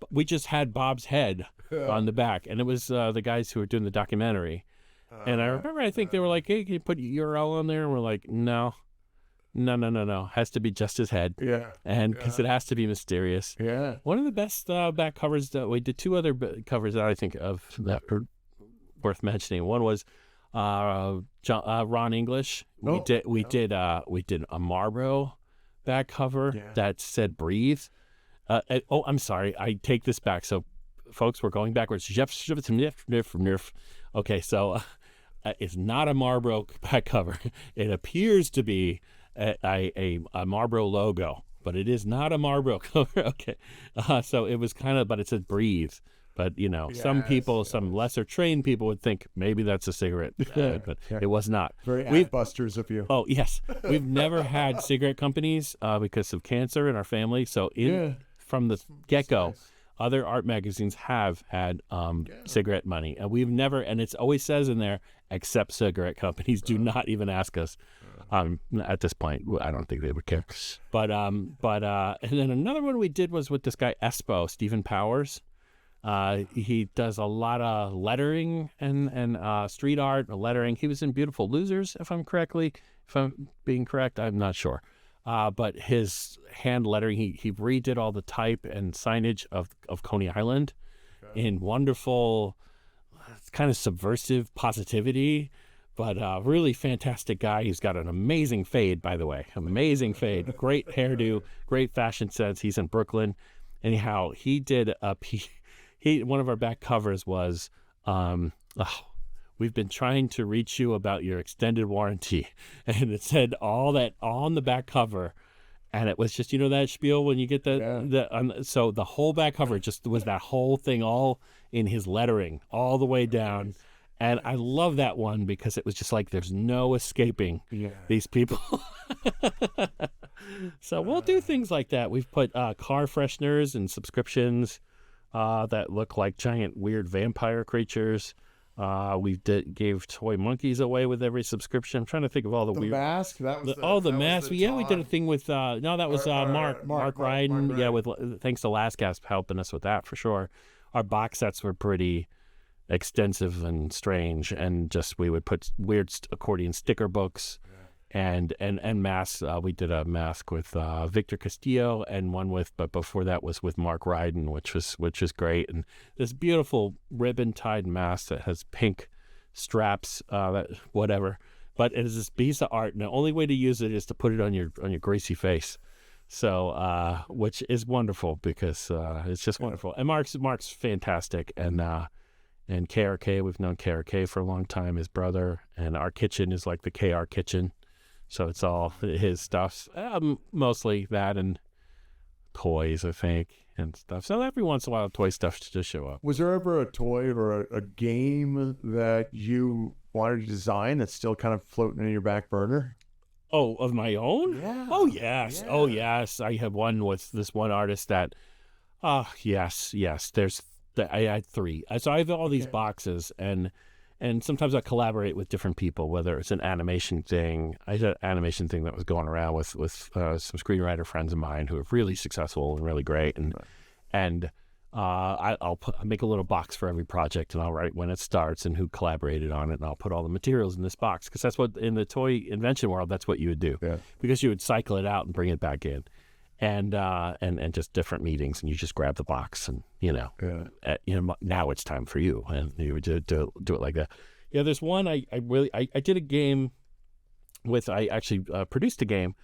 We just had Bob's head on the back, and it was the guys who were doing the documentary. And I remember, I think they were like, "Hey, can you put your URL on there?" And we're like, "No, has to be just his head." Yeah, and because it has to be mysterious. Yeah, one of the best back covers that we did. 2 other covers that I think of that are worth mentioning. One was Ron English. We did a Marlboro back cover that said "Breathe." I'm sorry, I take this back. So, folks, we're going backwards. Okay, so it's not a Marlboro back cover. It appears to be a Marlboro logo, but it is not a Marlboro cover. Okay, so it was kind of, but it said "Breathe." But some people, some lesser trained people would think maybe that's a cigarette, but it was not. Very ad-busters of you. Oh yes, we've never had cigarette companies because of cancer in our family. So from the get-go, other art magazines have had cigarette money, and we've never. And it always says in there, except cigarette companies do not even ask us. At this point, I don't think they would care. But and then another one we did was with this guy Espo, Stephen Powers. He does a lot of lettering and street art lettering. He was in Beautiful Losers, if I'm being correct, I'm not sure. But his hand lettering, he redid all the type and signage of Coney Island in wonderful, kind of subversive positivity, but really fantastic guy. He's got an amazing fade, by the way, great hairdo, great fashion sense. He's in Brooklyn. Anyhow, he did one of our back covers was, we've been trying to reach you about your extended warranty. And it said all that on the back cover. And it was just, that spiel when you get so the whole back cover just was that whole thing all in his lettering all the way down. And I love that one because it was just like, there's no escaping these people. So we'll do things like that. We've put car fresheners and subscriptions that look like giant weird vampire creatures. We gave toy monkeys away with every subscription. I'm trying to think of all the weird mask. That was the mask. We did a thing with that was Mark Ryden. Yeah, with thanks to Lastcast helping us with that for sure. Our box sets were pretty extensive and strange, and just we would put weird accordion sticker books. And masks. We did a mask with Victor Castillo, and one but before that was with Mark Ryden, which is great. And this beautiful ribbon tied mask that has pink straps, whatever. But it is this piece of art, and the only way to use it is to put it on your greasy face. So, which is wonderful because it's just wonderful. And Mark's fantastic, and KRK, we've known KRK for a long time, his brother, and our kitchen is like the KR kitchen. So it's all his stuff, mostly that and toys, I think, and stuff. So every once in a while, toy stuff to show up. Was there ever a toy or a game that you wanted to design that's still kind of floating in your back burner? Oh, of my own? Yeah. Oh, yes. Yeah. Oh, yes. I have one with this one artist that, yes. I had 3. So I have all these boxes, and sometimes I collaborate with different people, whether it's an animation thing. I had an animation thing that was going around with some screenwriter friends of mine who are really successful and really great. And I'll make a little box for every project, and I'll write when it starts and who collaborated on it, and I'll put all the materials in this box, because that's what, in the toy invention world, that's what you would do. Yeah. Because you would cycle it out and bring it back in, and just different meetings, and you just grab the box, and now it's time for you, and you would do it like that. Yeah, there's one I did a game with. I actually produced a game,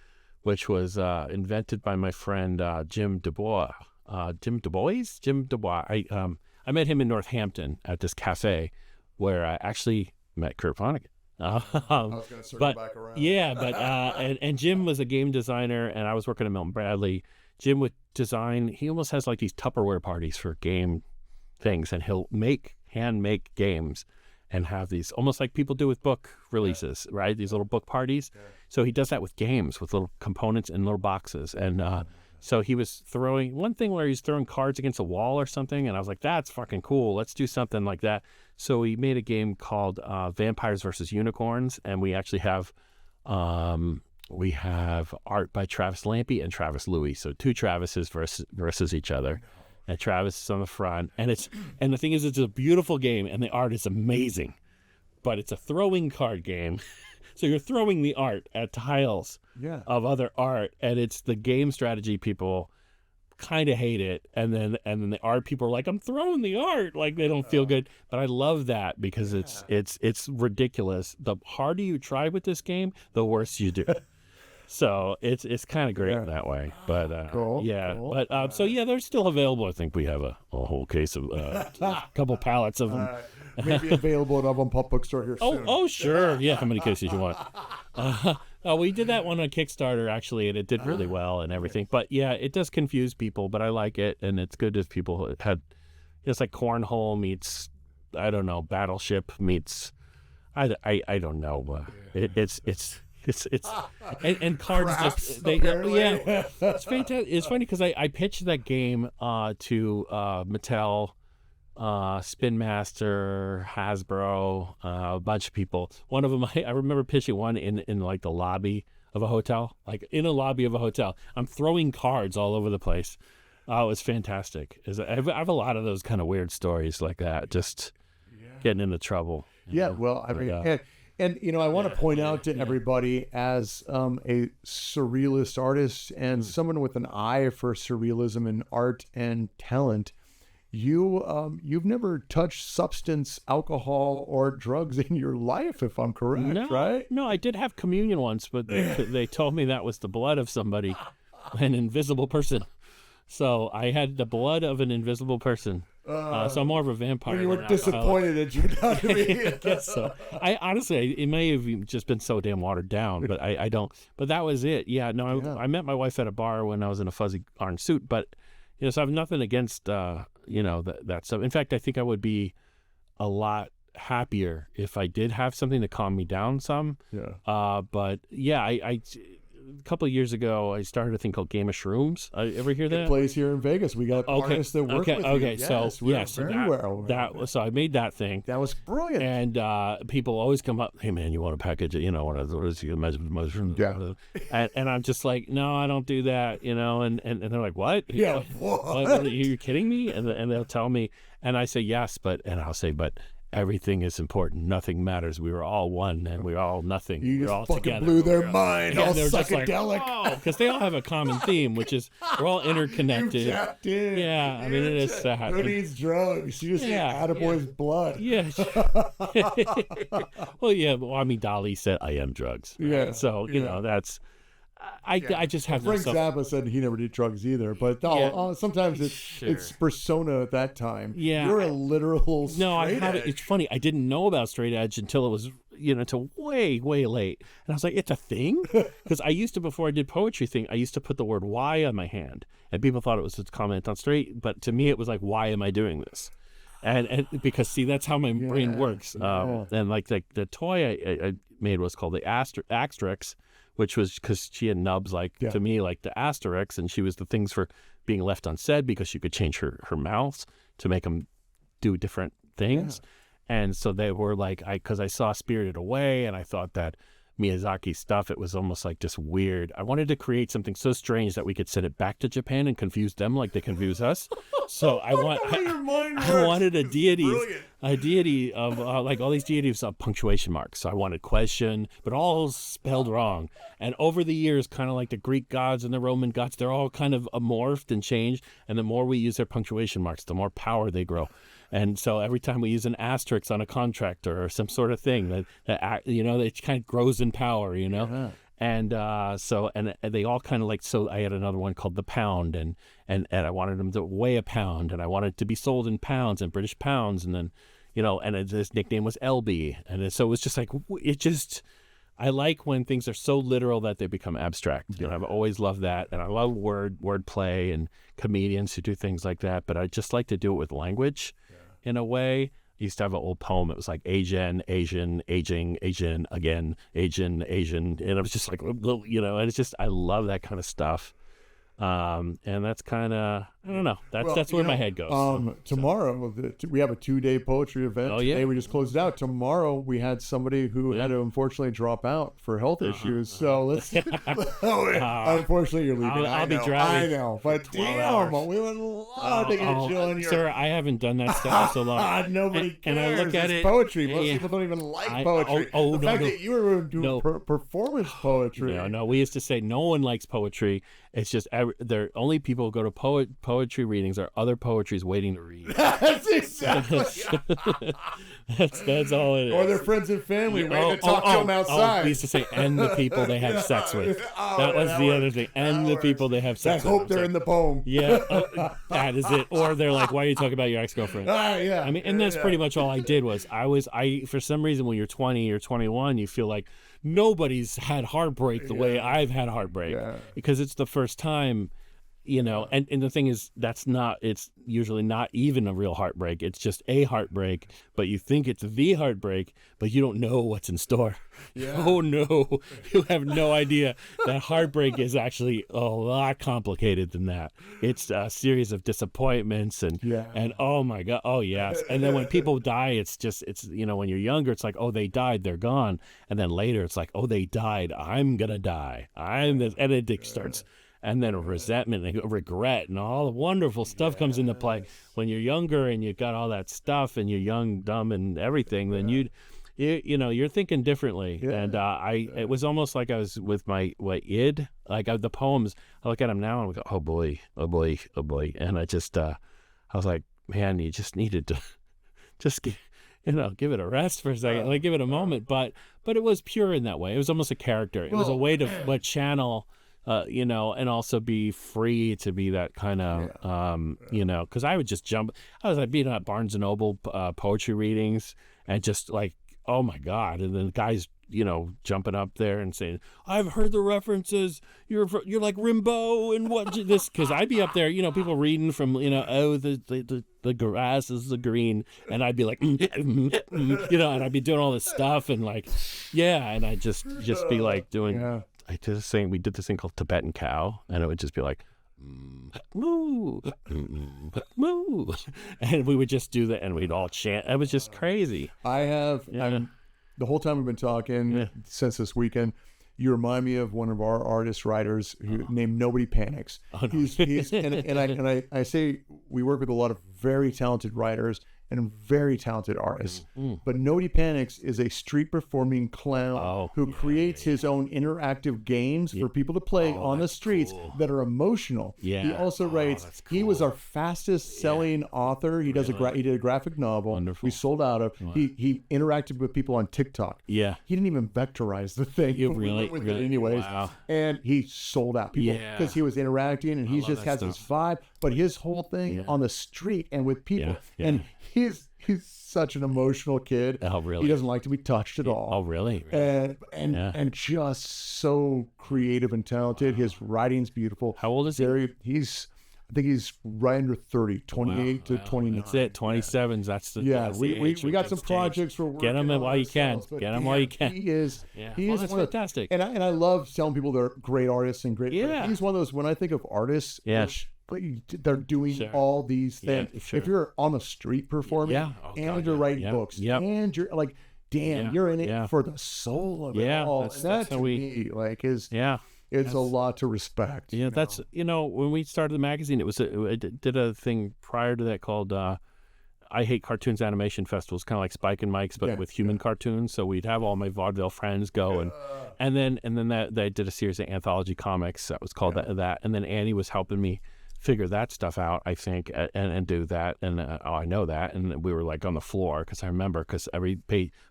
which was invented by my friend Jim Dubois. Jim Dubois. I met him in Northampton at this cafe where I actually met Kurt Vonnegut. I was going to circle back around. Yeah, but and Jim was a game designer, and I was working at Milton Bradley. Jim would design. He almost has like these Tupperware parties for game things, and he'll hand make games, and have these almost like people do with book releases, right? These little book parties. Yeah. So he does that with games, with little components in little boxes, and. So he was throwing one thing where he's throwing cards against a wall or something, and I was like, "That's fucking cool. Let's do something like that." So we made a game called Vampires versus Unicorns, and we actually have art by Travis Lampy and Travis Louis. So two Travises versus each other, and Travis is on the front, and the thing is, it's a beautiful game, and the art is amazing, but it's a throwing card game. So you're throwing the art at tiles of other art, and it's the game strategy people kind of hate it, and then the art people are like, I'm throwing the art, like they don't feel good. But I love that because it's ridiculous. The harder you try with this game, the worse you do. So it's kind of great that way. But cool. But so they're still available. I think we have a whole case of a couple pallets of them. Maybe available at Avantpop Bookstore here soon. Oh, sure. Yeah, how many cases you want? We did that one on Kickstarter, actually, and it did really well and everything. But, yeah, it does confuse people, but I like it, and it's good if people had... It's like Cornhole meets, I don't know, Battleship meets... I don't know. It's and cards just... It's fantastic. It's funny because I pitched that game to Mattel... Spin Master, Hasbro, a bunch of people. One of them, I remember pitching one in like the lobby of a hotel, like in a lobby of a hotel. I'm throwing cards all over the place. Oh, it was fantastic. I have a lot of those kind of weird stories like that, just getting into trouble. Yeah, well, I mean, and I want to point out to everybody, as a surrealist artist and someone with an eye for surrealism in art and talent, you've never touched substance, alcohol, or drugs in your life, if I'm correct, right? No, I did have communion once, but they told me that was the blood of somebody, an invisible person. So I had the blood of an invisible person. So I'm more of a vampire. You were disappointed it turned out to be. I guess so. I honestly, it may have just been so damn watered down, but I don't. But that was it. Yeah, no, I met my wife at a bar when I was in a fuzzy orange suit, but so I have nothing against that stuff. In fact, I think I would be a lot happier if I did have something to calm me down some. Yeah. But yeah, I a couple of years ago, I started a thing called Game of Shrooms. Ever hear that? It plays here in Vegas. We got artists that work with you. Okay, so I made that thing. That was brilliant. And people always come up, hey man, you want a package? What is your mushrooms? Yeah. And I'm just like, no, I don't do that. And they're like, what? Yeah. What? Are you kidding me? And they'll tell me, and I say yes, and I'll say, but everything is important. Nothing matters. We were all one, and we were all nothing. You we're all fucking together. blew their mind. All they're psychedelic. Because they all have a common theme, which is we're all interconnected. You tapped in. Yeah, I mean it is sad. Who needs drugs? You just need Attaboy's blood. Yeah. Well, yeah. Well, I mean, Dali said, "I am drugs." Right? Yeah. So that's. I just have Frank Zappa said he never did drugs either, but sometimes it's persona at that time. Yeah, you're a literal straight I have edge. It's funny. I didn't know about straight edge until it was until way late, and I was like, it's a thing, because I used to, before I did poetry thing, I used to put the word "why" on my hand, and people thought it was a comment on straight, but to me it was like, why am I doing this? And because that's how my brain works. And like the toy I made was called the Asterix, which was because she had nubs to me like the Asterix, and she was the things for being left unsaid because you could change her mouths to make them do different things. And so they were like, because I saw Spirited Away, and I thought that Miyazaki stuff, it was almost like just weird. I wanted to create something so strange that we could send it back to Japan and confuse them like they confuse us. So I wanted a deity of like all these deities of punctuation marks. So I wanted question, but all spelled wrong. And over the years, kind of like the Greek gods and the Roman gods, they're all kind of morphed and changed. And the more we use their punctuation marks, the more power they grow. And so every time we use an asterisk on a contract or some sort of thing that it kind of grows in power, Yeah. And and they all kind of like, so I had another one called the pound, and I wanted them to weigh a pound, and I wanted it to be sold in pounds and British pounds, and then, his nickname was LB. And so it was just like, I like when things are so literal that they become abstract. I've always loved that. And I love wordplay and comedians who do things like that, but I just like to do it with language in a way. I used to have an old poem. It was like Asian, aging, again, Asian. And it was just like, and it's just, I love that kind of stuff. And that's kind of, I don't know. That's where my head goes. Tomorrow, we have a 2-day poetry event. Oh, yeah. Today we just closed out. Tomorrow we had somebody who had to unfortunately drop out for health issues. So let's. Unfortunately, you're leaving. I'll be I driving. know, but damn, we would love to get you on your. Sir, I haven't done that stuff so long. Nobody cares. And I look at it's it. poetry. Most people don't even like poetry. The fact that you were doing performance poetry. No. We used to say no one likes poetry. It's just the only people who go to poetry readings are other poetries waiting to read. That's exactly. that's all it is. Or their friends and family waiting to talk to them outside. We used to say, and the people they have sex with. That was the other thing. And the people they have sex with. I hope they're in the poem. Yeah, that is it. Or they're like, why are you talking about your ex-girlfriend? Yeah. I mean, and that's pretty much all I did was I for some reason, when you're 20 or 21, you feel like nobody's had heartbreak the way I've had heartbreak because it's the first time. And the thing is, it's usually not even a real heartbreak. It's just a heartbreak, but you think it's the heartbreak, but you don't know what's in store. Yeah. Oh, no. You have no idea that heartbreak is actually a lot complicated than that. It's a series of disappointments and oh, my God. Oh, yes. And then when people die, it's when you're younger, it's like, oh, they died, they're gone. And then later, it's like, oh, they died, I'm going to die. And it starts. And then resentment and regret and all the wonderful stuff comes into play. When you're younger and you've got all that stuff and you're young, dumb, and everything, then you're thinking differently. Yeah. And it was almost like I was with my id. Like the poems, I look at them now and I go, oh boy. And I was like, man, you just needed to just give it a rest for a second, like give it a moment. But it was pure in that way. It was almost a character. It was a way to channel. And also be free to be that kind of, because I would just jump. I'd be at Barnes and Noble poetry readings and just like, oh my God. And then the guys, jumping up there and saying, I've heard the references. You're like Rimbaud and what this, because I'd be up there, people reading from, the grass is the green. And I'd be like, and I'd be doing all this stuff and like, and I'd just be like doing. We did this thing called Tibetan cow, and it would just be like, moo, moo, and we would just do that, and we'd all chant. It was just crazy. The whole time we've been talking since this weekend, you remind me of one of our artist writers named Nobody Panics. I say we work with a lot of very talented writers and very talented artists. But Nobody Panics is a street performing clown who creates his own interactive games for people to play on the streets that are emotional. Yeah. He also writes, he was our fastest selling author. He does he did a graphic novel. Wonderful. We sold out of. Wow. He interacted with people on TikTok. Yeah. He didn't even vectorize the thing. Really? Anyways. Wow. And he sold out people because he was interacting and he just has this vibe. But his whole thing on the street and with people. And he's such an emotional kid. Oh, really? He doesn't like to be touched at all. Oh, really? And just so creative and talented. His writing's beautiful. How old is he? I think he's right under 30, 28 to 29. That's it. 27s. That's the we got some projects we're working on. Get him while you can. Get him while you can. He is. Yeah. He is fantastic. And I love telling people they're great artists and great. Yeah. He's one of those. When I think of artists, they're doing all these things. If you're on the street performing, and you're writing books, and you're like. damn, Yeah, you're in it yeah. for the soul of it Yeah, all. that's And that how to we- me, like, is Yeah. it's a lot to respect. Yeah, that's, when we started the magazine, I did a thing prior to that called I Hate Cartoons Animation Festivals, kind of like Spike and Mike's, but with human cartoons. So we'd have all my vaudeville friends go, and then that they did a series of anthology comics that was called that, and then Annie was helping me figure that stuff out, I think, and do that, and I know that, and we were like on the floor because I remember, because every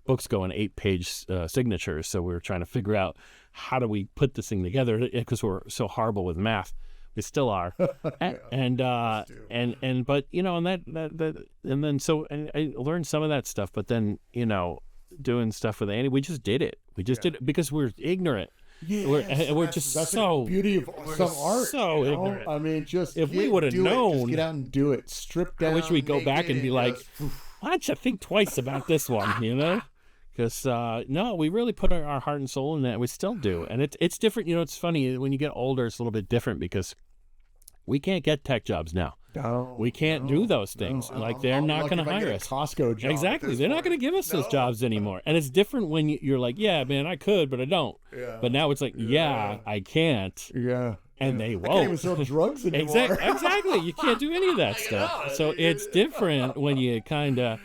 books go in 8-page signatures, so we were trying to figure out how do we put this thing together, because we're so horrible with math. We still are, but and then I learned some of that stuff, but then doing stuff with Annie, we just did it. We just did it because we're ignorant. Yeah, we're just that's so the beauty of some art. so ignorant. I mean, just If we would have known, just get out and do it. Strip down. I wish we'd go back and be like, why don't you think twice about this one, Because, no, we really put our heart and soul in that. We still do. And it's different. It's funny. When you get older, it's a little bit different because we can't get tech jobs now. We can't do those things. They're not going to hire us. Costco job. Exactly. They're not going to give us those jobs anymore. And it's different when you're like, yeah, man, I could, but I don't. Yeah. But now it's like, I can't. Yeah. And they I won't. can't even sell drugs anymore. Exactly. You can't do any of that stuff. So it's different when you kind of,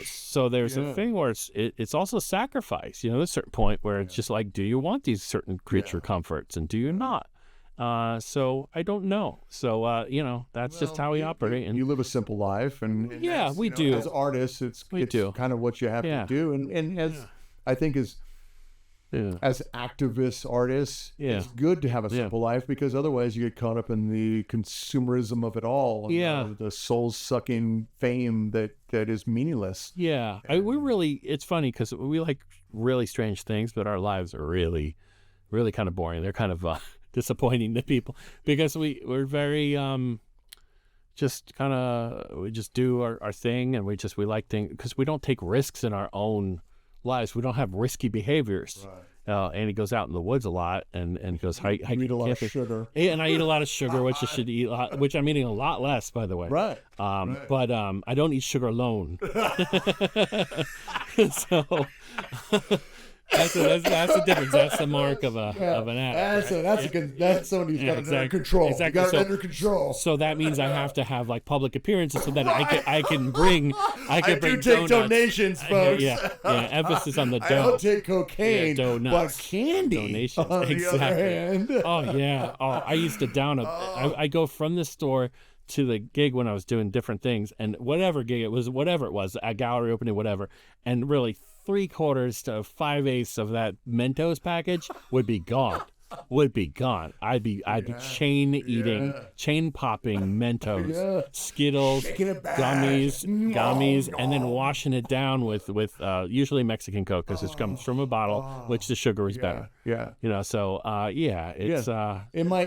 so there's a thing where it's also sacrifice. There's a certain point where it's just like, do you want these certain creature comforts and do you not? So I don't know. So, that's just how we operate. And you live a simple life. And we do. As artists, it's kind of what you have to do. And as I think as activist artists, it's good to have a simple life, because otherwise you get caught up in the consumerism of it all. And the soul-sucking fame that is meaningless. Yeah. It's funny because we like really strange things, but our lives are really, really kind of boring. They're kind of disappointing to people because we're very we just do our thing, and we like things because we don't take risks in our own lives. We don't have risky behaviors. Right. And he goes out in the woods a lot and goes hike. You eat a lot of sugar. And I eat a lot of sugar, which I should eat a lot, which I'm eating a lot less, by the way. Right. But I don't eat sugar alone. So that's the difference. That's the mark of an addict. That's somebody who's got it under control. Exactly. You got it under control. So that means I have to have like public appearances so that I can bring take donuts. Donations, folks. Emphasis on the dough. I don't take cocaine, donuts. but candy. Donations. On the other hand. Oh yeah. Oh, I used to I go from the store to the gig when I was doing different things, and whatever gig it was, a gallery opening, whatever, and really 3/4 to 5/8 of that Mentos package would be gone. I'd be chain eating, chain popping Mentos, Skittles, gummies, and then washing it down with usually Mexican Coke, because it comes from a bottle, which the sugar is better. Yeah. So it's in my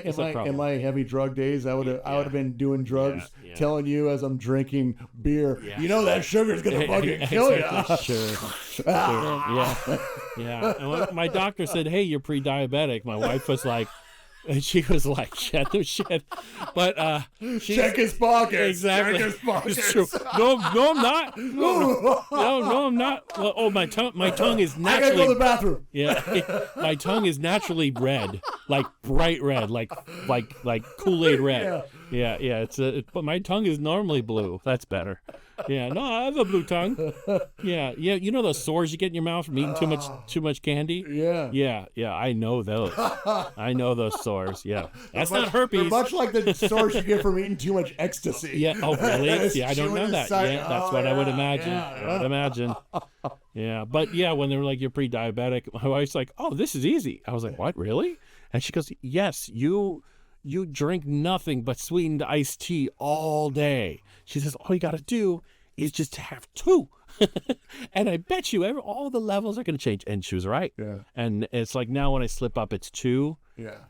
heavy drug days, I would have been doing drugs, telling you as I'm drinking beer, that sugar's gonna fucking kill you. Sure. Yeah. And when my doctor said, "Hey, you're pre-diabetic," my wife was like, and she was like, "Shit, no shit." But check his pockets. Exactly. Check his pockets. It's true. No, I'm not. No, I'm not. Well, my tongue is naturally. I gotta go to the bathroom. Yeah, my tongue is naturally red, like bright red, like Kool-Aid red. Yeah. But my tongue is normally blue. That's better. Yeah, no, I have a blue tongue. Yeah. You know those sores you get in your mouth from eating too much candy? Yeah. I know those. I know those sores. Yeah, that's not herpes. They're much like the sores you get from eating too much ecstasy. Yeah. Oh, really? Yeah, I don't know that. Yeah, that's what I would imagine. I would imagine. Yeah, but when they were like, "You're pre-diabetic," my wife's like, "Oh, this is easy." I was like, "What, really?" And she goes, "Yes, you drink nothing but sweetened iced tea all day." She says, "All you got to do is just have 2." And I bet you all the levels are going to change. And she was right. Yeah. And it's like now when I slip up, it's 2.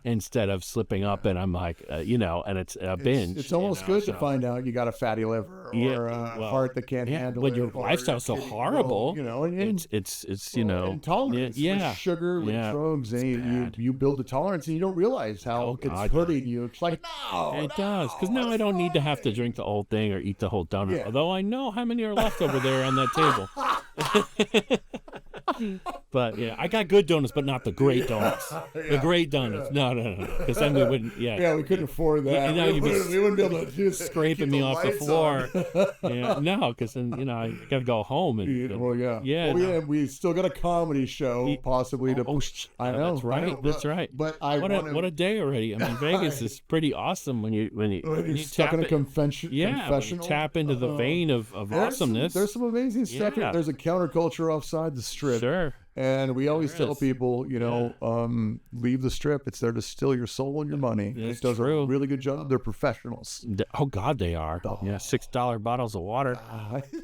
instead of slipping up and I'm like, and it's a binge. It's almost good to find out you got a fatty liver or a heart that can't handle when it. your lifestyle's so horrible, and it's intolerance with sugar, with drugs, and you build a tolerance and you don't realize how it's hurting you. It's like, no, it does, because now I don't need to have to drink the whole thing or eat the whole donut, although I know how many are left over there on that table. But I got good donuts, but not the great donuts. The great donuts, no, because then we wouldn't. We couldn't afford that. And now we wouldn't be able to just scraping me off the floor. No, because then I got to go home and we still got a comedy show possibly to. I know, that's right. That's right. But what a day already. I mean, Vegas is pretty awesome when you stuck in a confessional. When you tap into the vein of awesomeness. There's some amazing stuff here. There's a counterculture offside the strip. Sure. And we always tell people, leave the strip. It's there to steal your soul and your money. It does a really good job. They're professionals. Oh, God, they are. $6 bottles of water.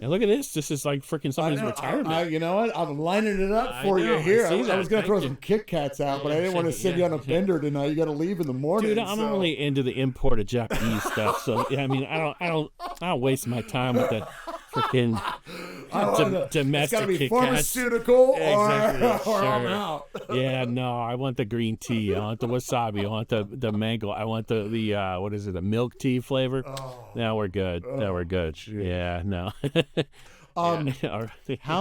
And look at this. This is like freaking somebody's retirement. You know what? I'm lining it up for you here. I was going to throw some Kit Kats out, but I didn't want to send you on a bender tonight. You got to leave in the morning. Dude, I'm only into the imported Japanese stuff. So, I mean, I don't waste my time with the freaking domestic it's gotta be Kit Kats. Pharmaceutical or I'm out. No, I want the green tea. I want the wasabi. I want the mango. I want the what is it? The milk tea flavor. Now we're good. We're good. Geez. No. How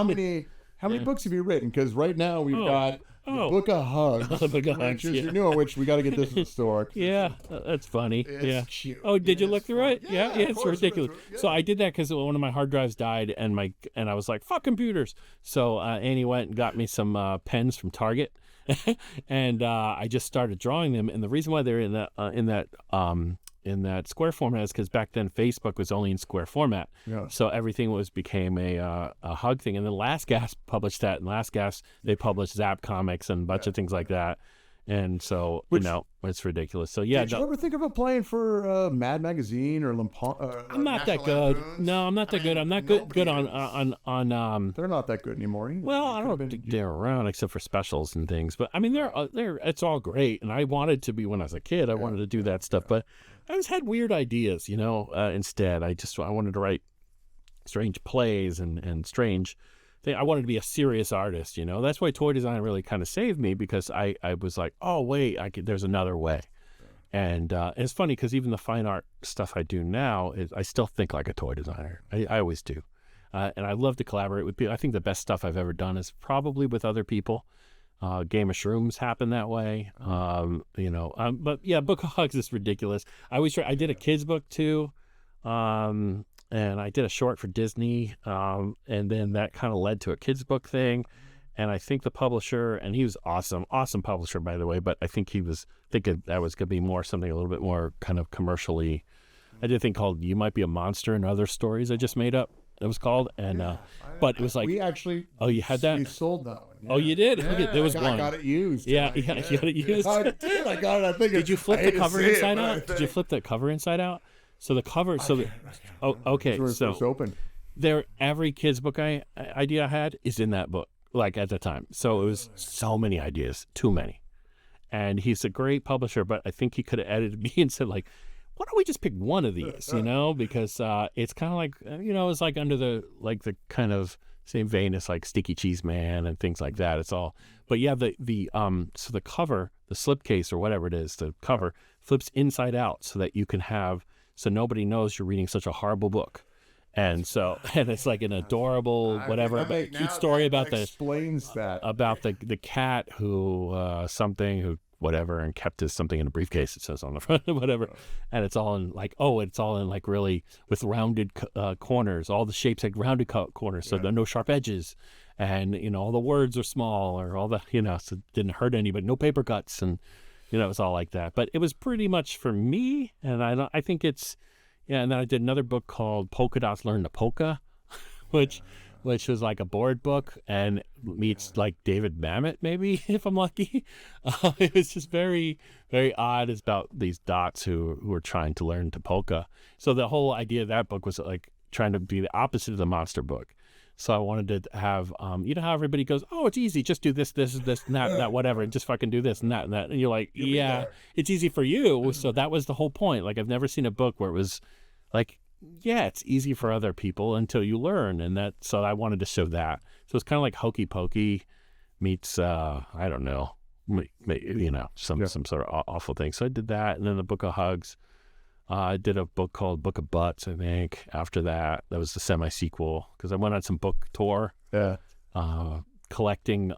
many books have you written? Because right now we've got the Book of Hugs. Book of Hugs. Which is new, which we got to get this in the store. That's funny. It's cute. Oh, did you look through it? Yeah, it's ridiculous. So I did that because one of my hard drives died, and I was like, fuck computers. So Annie went and got me some pens from Target, and I just started drawing them. And the reason why they're in that square format is because back then Facebook was only in square format. So everything became a hug thing. And then Last Gasp published that. And Last Gasp, they published Zap Comics and a bunch of things like that. And so, it's ridiculous. So, did you ever think of applying for Mad Magazine or I'm not that good. No, I'm not that good. I'm not good on They're not that good anymore either. Well, I don't think they're around except for specials and things. But, I mean, it's all great. And I wanted to be when I was a kid. I wanted to do that stuff. But I always had weird ideas, instead. I wanted to write strange plays and strange things. I wanted to be a serious artist, That's why toy design really kind of saved me, because I was like, oh, wait, there's another way. And it's funny because even the fine art stuff I do now, I still think like a toy designer. I always do. And I love to collaborate with people. I think the best stuff I've ever done is probably with other people. Game of Shrooms happened that way, but Book of Hugs is ridiculous. I did a kid's book too, and I did a short for Disney, and then that kind of led to a kid's book thing. And I think the publisher, and he was awesome publisher, by the way, but I think he was thinking that was going to be something a little bit more kind of commercially. I did a thing called You Might Be a Monster and Other Stories I just made up. It was called, and but it was like, we actually. Oh, you had that? We sold that one. Oh, you did? Okay, there was one. I got it used. You got it used. I did. I got it. I think. Did you flip the cover inside out? Did you flip the cover inside out? So the cover. Okay. So it's open. Every kid's book idea I had is in that book. Like at the time, so it was so many ideas, too many. And he's a great publisher, but I think he could have edited me and said like, why don't we just pick one of these, because it's kind of like, it's like under the kind of same vein as like Sticky Cheese Man and things like that. It's all, but so the cover, the slipcase or whatever it is, the cover flips inside out so that you can so nobody knows you're reading such a horrible book. And it's like an adorable cute story about explains that about the cat who whatever, and kept his something in a briefcase, it says on the front, whatever. And it's all in really with rounded corners. All the shapes like rounded corners, so there are no sharp edges. And, all the words are small, or all the, so it didn't hurt anybody. No paper cuts, and, it was all like that. But it was pretty much for me, and I think it's, and then I did another book called Polka Dots Learn to Polka, which was like a board book and meets like David Mamet, maybe, if I'm lucky. It was just very, very odd. It's about these dots who were trying to learn to polka. So the whole idea of that book was like trying to be the opposite of the monster book. So I wanted to have, you know how everybody goes, oh, it's easy, just do this, and that, whatever, and just fucking do this and that. And you're like, yeah, it's easy for you. So that was the whole point. Like, I've never seen a book where it was like, yeah, it's easy for other people until you learn. So I wanted to show that. So it's kind of like Hokey Pokey meets, I don't know, you know, some sort of awful thing. So I did that. And then the Book of Hugs. I did a book called Book of Butts, I think. After that, that was the semi-sequel because I went on some book tour, collecting,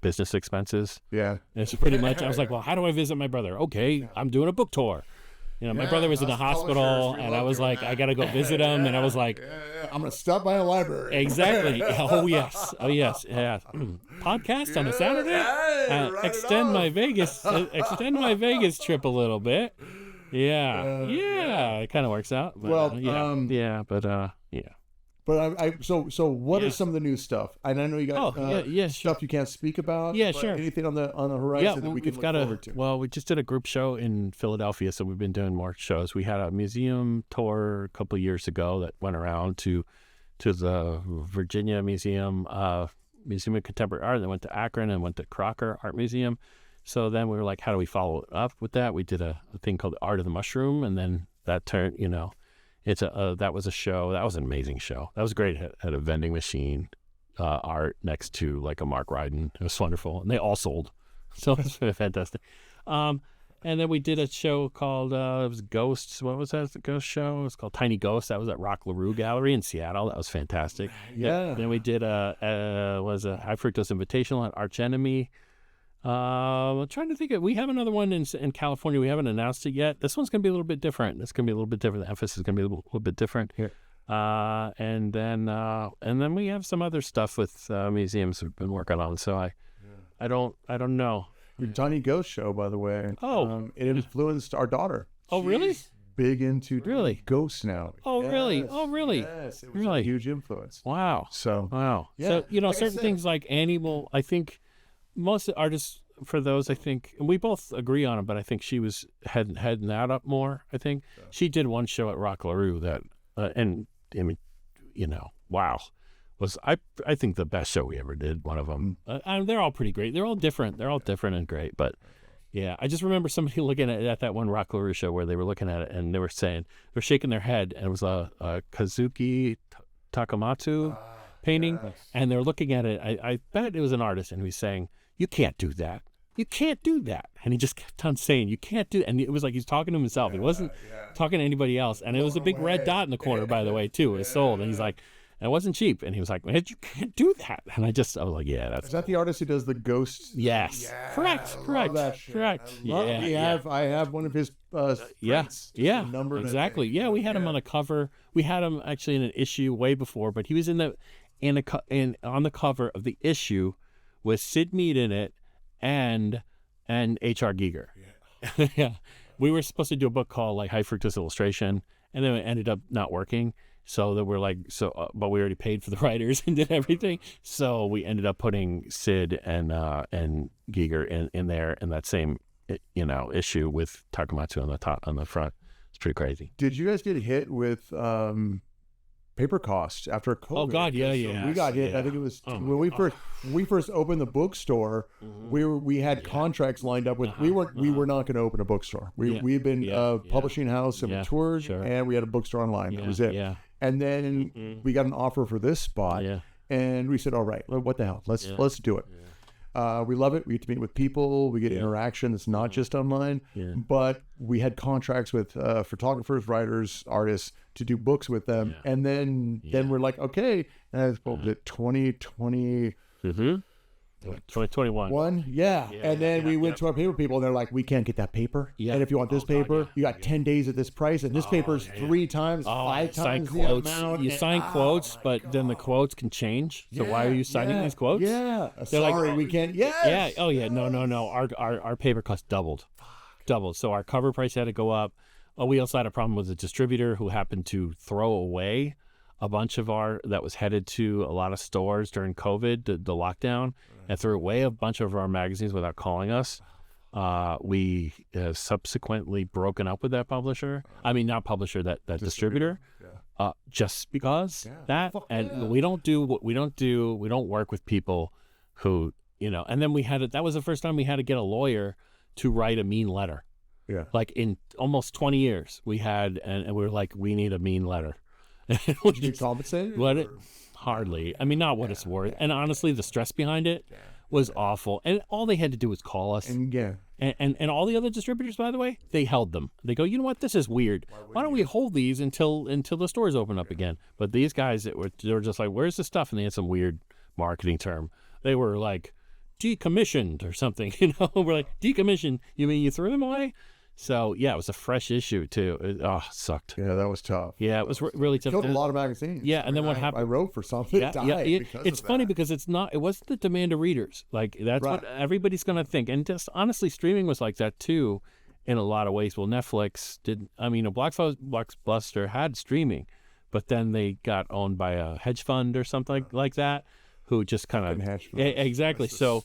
business expenses. Yeah, and it's pretty much. I was like, well, how do I visit my brother? Okay, I'm doing a book tour. You know, my brother was in the hospital, and I was like, I got to go visit him. And I was like, I'm going to stop by a library. Exactly. Oh, yes. Yeah. Podcast on a Saturday? Extend my Vegas trip a little bit. Yeah. It kind of works out. But, But so what is some of the new stuff? And I know you got stuff you can't speak about. Yeah, sure. Anything on the horizon that we can look forward to? Well, we just did a group show in Philadelphia, so we've been doing more shows. We had a museum tour a couple of years ago that went around to the Virginia Museum, Museum of Contemporary Art, and then went to Akron and went to Crocker Art Museum. So then we were like, how do we follow it up with that? We did a thing called the Art of the Mushroom, and then that turned, that was a show. That was an amazing show. That was great. It had a vending machine, art next to like a Mark Ryden. It was wonderful. And they all sold. So it was fantastic. And then we did a show called, it was Ghosts. What was that? The Ghost show? It was called Tiny Ghosts. That was at Rock LaRue Gallery in Seattle. That was fantastic. Yeah. Then we did a Hi-Fructose Invitational at Arch Enemy. I'm trying to think we have another one in California. We haven't announced it yet. This one's going to be a little bit different. It's going to be a little bit different. The emphasis is going to be a little bit different here. And then we have some other stuff with museums we've been working on. So I don't know. Your Tiny Ghost show, by the way. Oh, it influenced our daughter. Oh, really? Big into ghosts now. Oh, yes. Really? Oh, really? Yes, it was really a huge influence. Wow. So So certain things like animal. I think most artists for those, I think, and we both agree on it, but I think she was heading that up more. I think she did one show at Rock LaRue that, and I mean, wow, was I think the best show we ever did. One of them. They're all pretty great. They're all different. And great. But yeah, I just remember somebody looking at that one Rock LaRue show where they were looking at it and they were shaking their head, and it was a Kazuki Takamatsu painting, and they're looking at it. I bet it was an artist, and he was saying, "You can't do that. You can't do that." And he just kept on saying, "You can't do that." And it was like he's talking to himself. He wasn't talking to anybody else. And it was a big red dot in the corner, by the way, too. It was sold. And he's like, and it wasn't cheap. And he was like, "Man, you can't do that." And I was like, yeah, that's... Is that the artist who does the ghosts? Yes. Yeah, Correct. I have one of his number exactly. Yeah, we had him on a cover. We had him actually in an issue way before, but he was on the cover of the issue with Sid Mead in it and H.R. Giger. Yeah. We were supposed to do a book called like Hi-Fructose Illustration, and then it ended up not working. So that we're like, but we already paid for the writers and did everything. So we ended up putting Sid and Giger in there in that same issue with Takamatsu on the front. It's pretty crazy. Did you guys get hit with paper costs after COVID? Oh God, yeah. We got hit. I think it was when we first opened the bookstore. We had contracts lined up with. We were not going to open a bookstore. We've been a publishing house and tours, and we had a bookstore online. That was it. Yeah. And then we got an offer for this spot, and we said, "All right, what the hell? Let's do it." We love it. We get to meet with people. We get interaction. It's not just online, but we had contracts with photographers, writers, artists to do books with them. And then we're like, okay, what was it, 2020? 2021. And then we went to our paper people, and they're like, we can't get that paper. And if you want this paper, you got 10 days at this price, and this paper's 3 times, 5 times the amount. You sign quotes, but then the quotes can change. So why are you signing these quotes? Yeah. They're Sorry, like, we can't. Yeah. Oh yeah. No. Our paper cost doubled. So our cover price had to go up. We also had a problem with a distributor who happened to throw away a bunch of that was headed to a lot of stores during COVID, the lockdown, and threw away a bunch of our magazines without calling us. We have subsequently broken up with that publisher. I mean, not publisher, that distributor. just because and we don't work with people who, and then that was the first time we had to get a lawyer to write a mean letter. Yeah. Like in almost 20 years we had, and we were like, we need a mean letter. Did you compensate? Hardly. I mean, not what it's worth. And honestly, the stress behind it was awful. And all they had to do was call us. And all the other distributors, by the way, they held them. They go, you know what? This is weird. Why don't we hold these until the stores open up again? But these guys, they were just like, where's the stuff? And they had some weird marketing term. They were like, decommissioned or something. We're like, decommissioned? You mean you threw them away? So yeah, it was a fresh issue too. It sucked. Yeah, that was tough. Yeah, it was really tough. Killed a lot of magazines. Yeah, and then what happened? I wrote for something. It's funny because it wasn't the demand of readers. Like that's what everybody's gonna think. And just honestly, streaming was like that too, in a lot of ways. Well, Netflix did. I mean, Blockbuster had streaming, but then they got owned by a hedge fund or something like that, who just kind of exactly. So.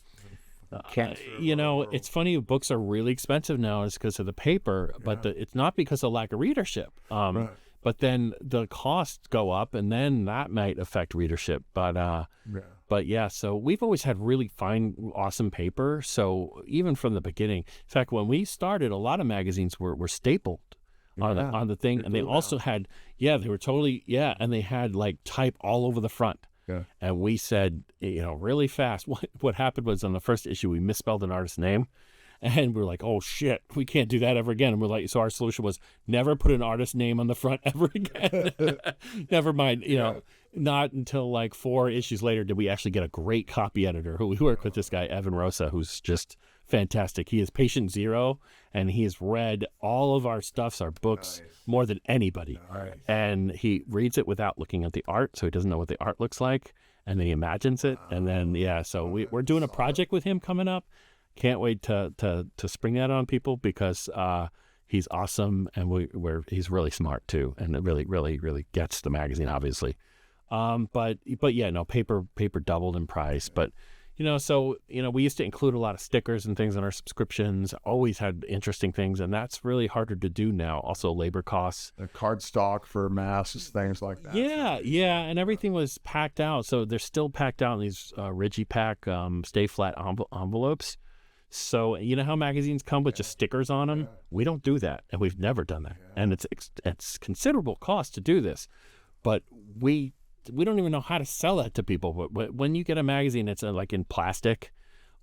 It's funny. Books are really expensive now. It's because of the paper, but it's not because of lack of readership. But then the costs go up, and then that might affect readership. But yeah. So we've always had really fine, awesome paper. So even from the beginning, in fact, when we started, a lot of magazines were stapled on the thing, and they also had they were totally and they had like type all over the front. Yeah. And we said, really fast, what happened was on the first issue, we misspelled an artist's name. And we're like, oh, shit, we can't do that ever again. And we're like, so our solution was never put an artist's name on the front ever again. Never mind, not until like 4 issues later did we actually get a great copy editor who we work with, this guy, Evan Rosa, who's just fantastic. He is patient zero, and he has read all of our stuffs, our books, more than anybody. And he reads it without looking at the art, so he doesn't know what the art looks like, and then he imagines it. And then, so we're doing a project with him coming up. Can't wait to spring that on people because he's awesome, and he's really smart too, and it really, really, really gets the magazine, obviously. But yeah, no, paper doubled in price, but we used to include a lot of stickers and things in our subscriptions, always had interesting things, and that's really harder to do now. Also labor costs. The card stock for masks, things like that. Yeah, and everything was packed out. So they're still packed out in these Regipack Stay Flat envelopes. So you know how magazines come with just stickers on them? We don't do that, and we've never done that. And it's considerable cost to do this, but we don't even know how to sell that to people. But when you get a magazine that's like in plastic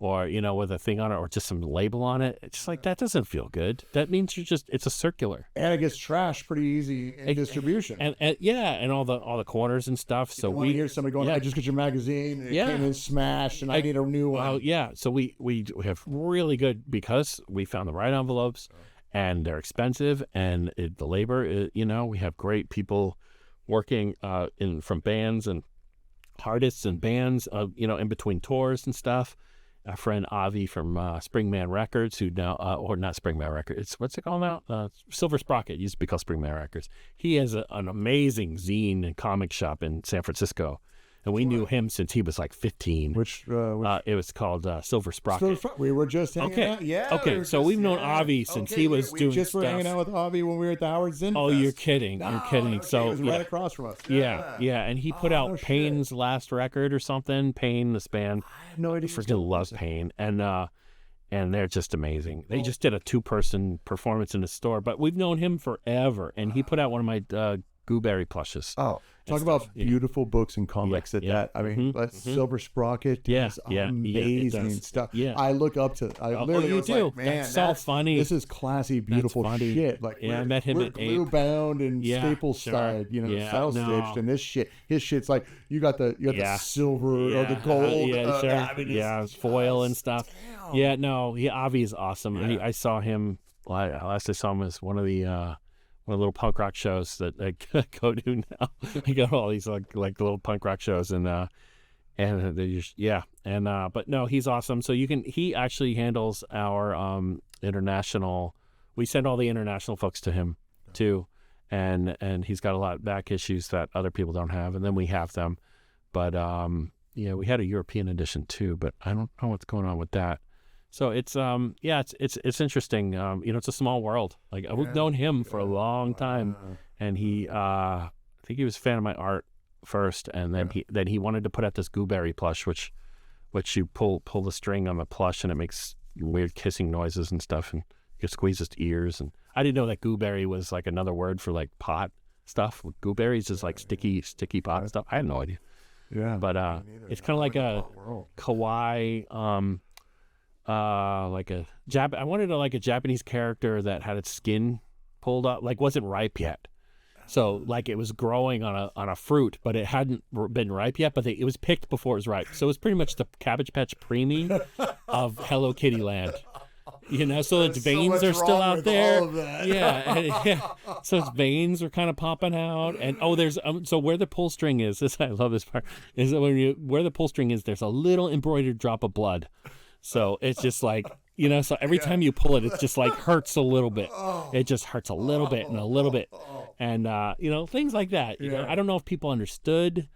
or, with a thing on it or just some label on it, it's just like, that doesn't feel good. That means it's a circular. And it gets trashed pretty easy in distribution. And all the corners and stuff. So we hear somebody going, I just got your magazine, and it came in smashed, and I need a new one. Well, yeah. So we have really good, because we found the right envelopes, and they're expensive, and the labor, we have great people working from bands and artists and bands, in between tours and stuff. Our friend Avi from Springman Records, who now, or not Springman Records, what's it called now? Silver Sprocket, used to be called Springman Records. He has an amazing zine and comic shop in San Francisco. And we knew him since he was like 15. Which it was called Silver Sprocket. We were just hanging out. Yeah. Okay, so we've known Avi since he was doing just stuff. Were hanging out with Avi when we were at the Howard Zinn Oh, Fest. You're kidding. You're kidding. Okay. So it was right across from us. Yeah. And he put out Payne's last record or something. Payne, this band. I have no idea. I freaking love Payne. And they're just amazing. They just did a 2-person performance in the store, but we've known him forever. And he put out one of my Gooberry plushes. Oh, talk about beautiful books and comics Silver Sprocket is amazing stuff. Yeah. I look up to I literally was like, man, that's so funny. This is classy, beautiful shit. Like I met him at glue bound and staple side, style stitched, and his shit's like you got the silver or the gold. Foil and stuff. Damn. Yeah, no, Avi's awesome. Yeah. I saw him last I saw him was one of the little punk rock shows that I go to now. I go to all these like little punk rock shows and they just, but no, he's awesome. So he actually handles our international. We send all the international folks to him too, and he's got a lot of back issues that other people don't have, and then we have them. But we had a European edition too, but I don't know what's going on with that. So it's it's interesting. It's a small world. Like we've known him for a long time, and he I think he was a fan of my art first, and then he wanted to put out this gooberry plush, which you pull the string on the plush and it makes weird kissing noises and stuff, and you can squeeze his ears. And I didn't know that gooberry was like another word for like pot stuff. Gooberries is like sticky pot stuff. I had no idea. Yeah, but it's kind of like a kawaii, like a I wanted like a Japanese character that had its skin pulled up, like wasn't ripe yet. So like it was growing on a fruit, but it hadn't been ripe yet. But it was picked before it was ripe. So it was pretty much the Cabbage Patch Preemie of Hello Kitty Land. You know, so its veins are still out there. Yeah. So its veins are kind of popping out, and there's so where the pull string is. I love this part. Is that where the pull string is? There's a little embroidered drop of blood. So it's just like, you know. So every time you pull it, it's just like hurts a little bit. It just hurts a little bit and a little bit, and you know, things like that. You know, I don't know if people understand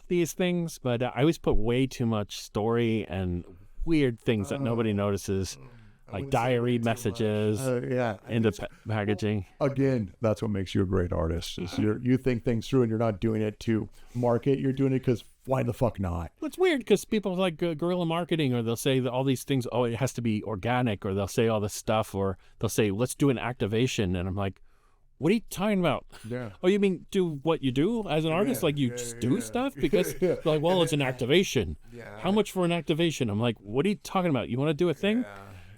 these things, but I always put way too much story and weird things that nobody notices, like diary messages into packaging. Again, that's what makes you a great artist. Is you think things through, and you're not doing it to market. You're doing it because why the fuck not? It's weird because people like guerrilla marketing, or they'll say all these things. Oh, it has to be organic, or they'll say all this stuff, or they'll say let's do an activation, and I'm like, what are you talking about? Yeah. Oh, you mean do what you do as an artist? Like you just do stuff? Because like, well, it's an activation. How much for an activation? I'm like, what are you talking about? You want to do a thing?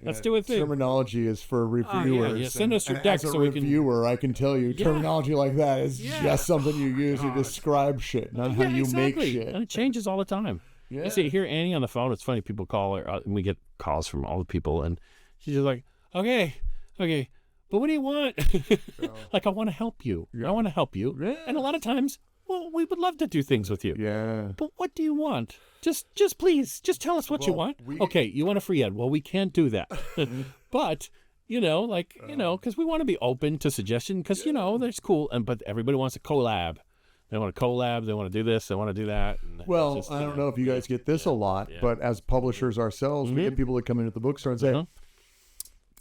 Let's do a thing. Terminology is for reviewers. Send us your deck so we can. As a reviewer, I can tell you, terminology like that is just something you use to describe shit, not how you make shit. And it changes all the time. Yeah. You see, hear Annie on the phone. It's funny. People call her, and we get calls from all the people, and she's just like, okay. But what do you want? Like, I want to help you. I want to help you. Yeah. And a lot of times, well, we would love to do things with you. Yeah. But what do you want? Just please, just tell us what you want. Okay, you want a free ad. Well, we can't do that. But, you know, like, you know, because we want to be open to suggestion because, you know, that's cool. But everybody wants a collab. They want to collab. They want to do this. They want to do that. Well, just, I don't know if you guys get this a lot, but as publishers ourselves, we get people that come into the bookstore and say,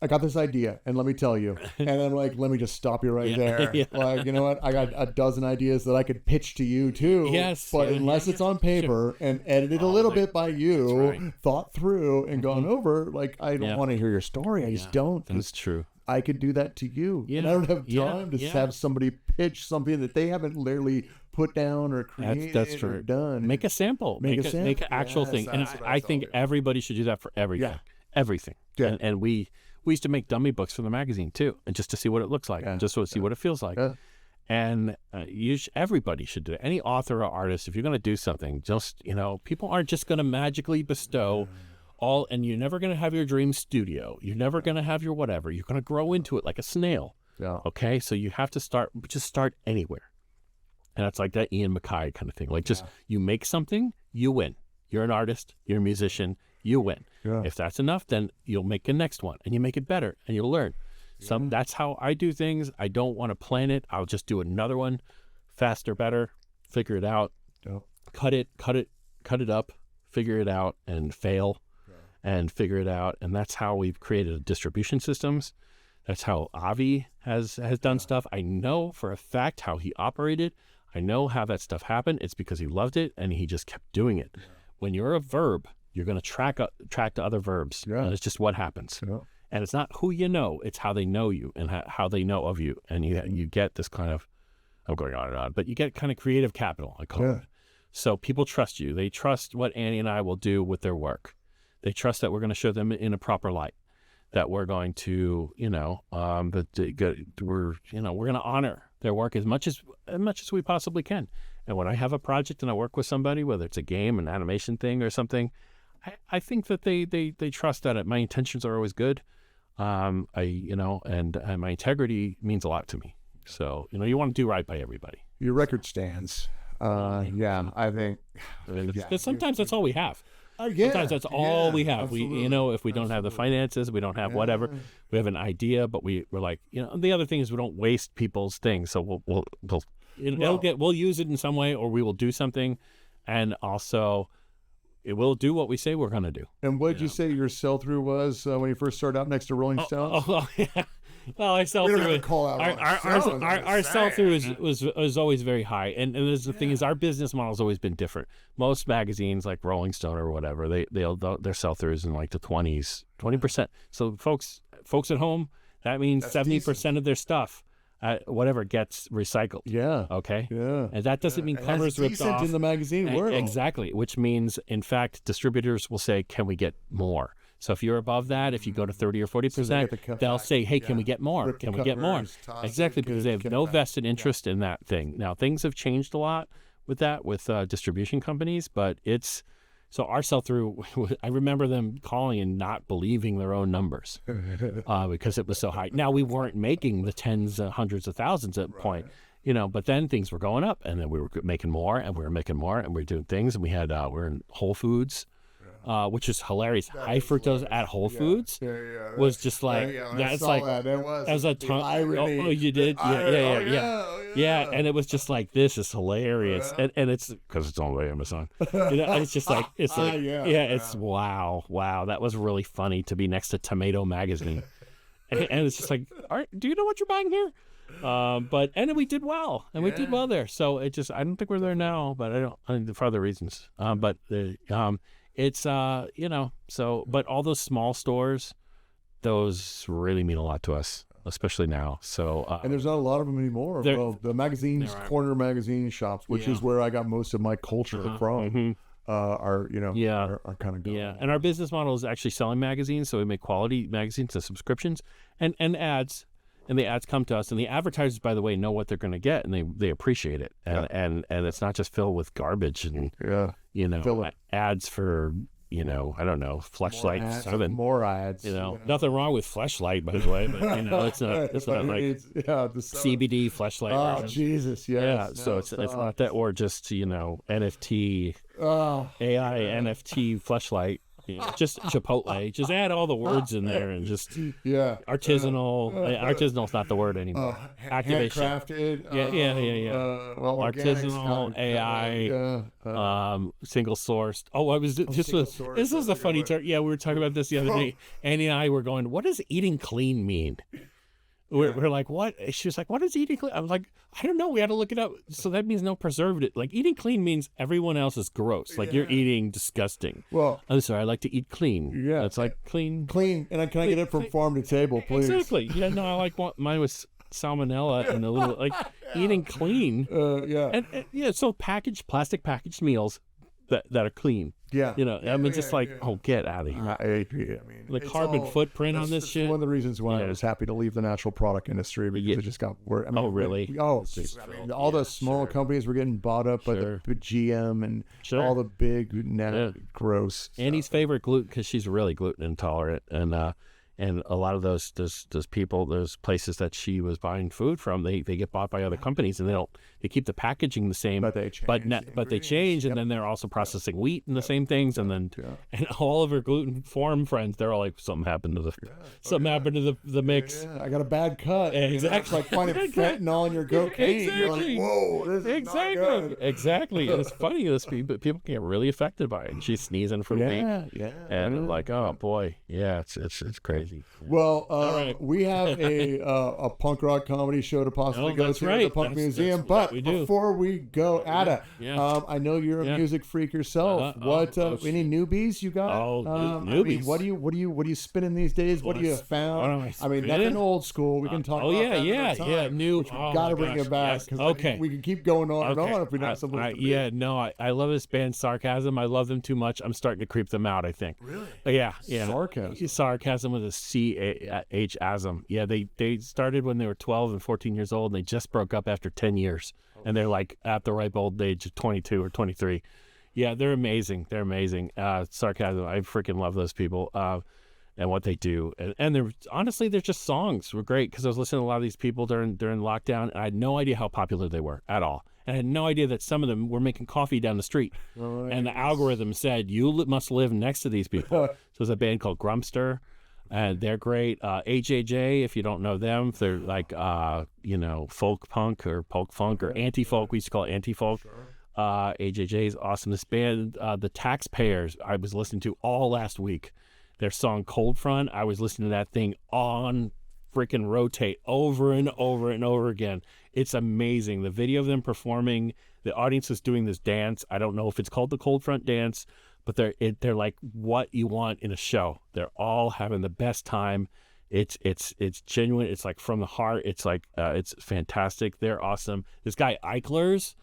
I got this idea, and let me tell you. And I'm like, let me just stop you right there. Like, you know what? I got a dozen ideas that I could pitch to you, too. Yes. But unless it's on paper and edited a little bit by you, thought through and gone over, like, I don't want to hear your story. I just don't. That's true. I could do that to you. And I don't have time to have somebody pitch something that they haven't literally put down or created or done. Make a sample. Make an actual thing. And I think everybody should do that for everything. Everything. Yeah. And we used to make dummy books for the magazine too, and just to see what it looks like, just to see what it feels like. And everybody should do it. Any author or artist, if you're going to do something, just, you know, people aren't just going to magically bestow all, and you're never going to have your dream studio. You're never going to have your whatever. You're going to grow into it like a snail. Yeah. Okay. So you have to start anywhere. And that's like that Ian MacKaye kind of thing. Like just you make something, you win. You're an artist, you're a musician, you win. Yeah. If that's enough, then you'll make the next one and you make it better and you'll learn. That's how I do things. I don't want to plan it. I'll just do another one, faster, better, figure it out, cut it up, figure it out, and fail and figure it out. And that's how we've created distribution systems. That's how Avi has done stuff. I know for a fact how he operated. I know how that stuff happened. It's because he loved it and he just kept doing it. When you're a verb, you're going to track to other verbs. Yeah. And it's just what happens. Yeah. And it's not who you know, it's how they know you and how they know of you. And you get this kind of, I'm going on and on, but you get kind of creative capital, I call it. So people trust you. They trust what Annie and I will do with their work. They trust that we're going to show them in a proper light, that we're going to, we're going to honor their work as much as we possibly can. And when I have a project and I work with somebody, whether it's a game, an animation thing or something, I think that they trust that my intentions are always good. And my integrity means a lot to me. So, you want to do right by everybody. Your record stands. I think. Because sometimes that's all we have. Sometimes that's all we have. Absolutely. If we don't have the finances, we don't have whatever. We have an idea, but we're like, the other thing is we don't waste people's things. So we'll use it in some way, or we will do something, and also it will do what we say we're going to do. And what did you say your sell-through was when you first started out next to Rolling Stones? Well, our sell We don't through have to call out our sell through was always very high, and the thing is, our business model has always been different. Most magazines like Rolling Stone or whatever, their sell throughs in like the 20%. So folks at home, that means 70% of their stuff, whatever, gets recycled. Yeah. Okay. Yeah. And that doesn't mean covers ripped decent off in the magazine world. Exactly, which means, in fact, distributors will say, "Can we get more?" So if you're above that, if you go to 30 or 40%, they'll say, "Hey, can we get more? Rip the Can we get more?" covers, toss Exactly, it, because they have get no it back. vested interest in that thing. Now, things have changed a lot with that, with distribution companies, but it's so our sell-through. I remember them calling and not believing their own numbers because it was so high. Now, we weren't making the tens, hundreds of thousands at that point. But then things were going up, and then we were making more, and we were making more, and we were doing things, and we had we're in Whole Foods, which is hilarious. High fructose at Whole Foods was just like that's like that as a ton. irony. Oh, you did? Yeah. And it was just like, this is hilarious, and it's because it's on Amazon. It's just like it's wow. That was really funny to be next to Tomato Magazine, and it's just like, do you know what you're buying here? But then we did well, and we did well there. So I don't think we're there now, but I don't for other reasons. It's but all those small stores, those really mean a lot to us, especially now. So and there's not a lot of them anymore. Well, the magazines, corner magazine shops, which is where I got most of my culture from, are kind of gone. Yeah, and our business model is actually selling magazines, so we make quality magazines and subscriptions and ads. And the ads come to us, and the advertisers, by the way, know what they're going to get, and they appreciate it. And it's not just filled with garbage and ads for I don't know, Fleshlight 7. More ads. Nothing wrong with Fleshlight, by the way, but it's not like the CBD Fleshlight. Oh version. Jesus, yes. Yeah. So it's not that, or just NFT, AI NFT Fleshlight. Just Chipotle. Just add all the words in there and just artisanal. Artisanal's not the word anymore. Activation. Handcrafted. Artisanal AI. Single sourced. Oh, this was a funny term. Yeah, we were talking about this the other day. Annie and I were going, "What does eating clean mean?" We're like, what? She was like, what is eating clean? I was like, I don't know. We had to look it up. So that means no preservative. Like, eating clean means everyone else is gross. Like, you're eating disgusting. Well, I'm sorry. I like to eat clean. Yeah. It's like clean. And can I get it from farm to table, please? Exactly. Yeah, no, I like mine was salmonella and a little, like, eating clean. So plastic packaged meals that are clean. Yeah. Just like, get out of here. I agree. I mean, the carbon footprint on this shit. One of the reasons why I was happy to leave the natural product industry, because it just got worse. I mean, really? All the small companies were getting bought up by the GM and all the big gross. Annie's favorite gluten, because she's really gluten intolerant, and a lot of those people, those places that she was buying food from, they get bought by other companies, and they keep the packaging the same, but they change, and then they're also processing wheat and the same things, and then and all of her gluten farm friends, they're all like, something happened to the mix. I got a bad cut. Exactly. It's like finding fentanyl in your cocaine. Exactly. You're like, whoa, this is not good. Exactly. And it's funny, people get really affected by it. And she's sneezing from me. Yeah. And like, oh boy, it's crazy. Well, we have a punk rock comedy show to possibly go to at the Punk Museum. But before we go, Ada, I know you're a music freak yourself. Any newbies you got? Newbies. I mean, what are you spinning these days? What do you found? I mean, nothing old school. We can talk about that another time, new. Which we got to bring it back. Okay. We can keep going on and on if we not something. I love this band Sarcasm. I love them too much. I'm starting to creep them out, I think. Really? Yeah. Sarcasm with a C-H-asm. Yeah, they started when they were 12 and 14 years old, and they just broke up after 10 years. And they're like at the ripe old age of 22 or 23. Yeah, they're amazing. Sarcasm. I freaking love those people and what they do. And they're just songs were great, because I was listening to a lot of these people during lockdown, and I had no idea how popular they were at all. And I had no idea that some of them were making coffee down the street. And the algorithm said, you must live next to these people. So there's a band called Grumpster. And they're great. HAJ, if you don't know them, they're like, folk punk or folk funk or anti-folk. We used to call it anti-folk. HAJ is awesome. This band, The Taxpayers, I was listening to all last week. Their song Cold Front, I was listening to that thing on freaking rotate over and over and over again. It's amazing. The video of them performing, the audience is doing this dance. I don't know if it's called the cold front dance, but they're like what you want in a show. They're all having the best time. It's genuine. It's like from the heart. It's like it's fantastic. They're awesome. This guy Eichlers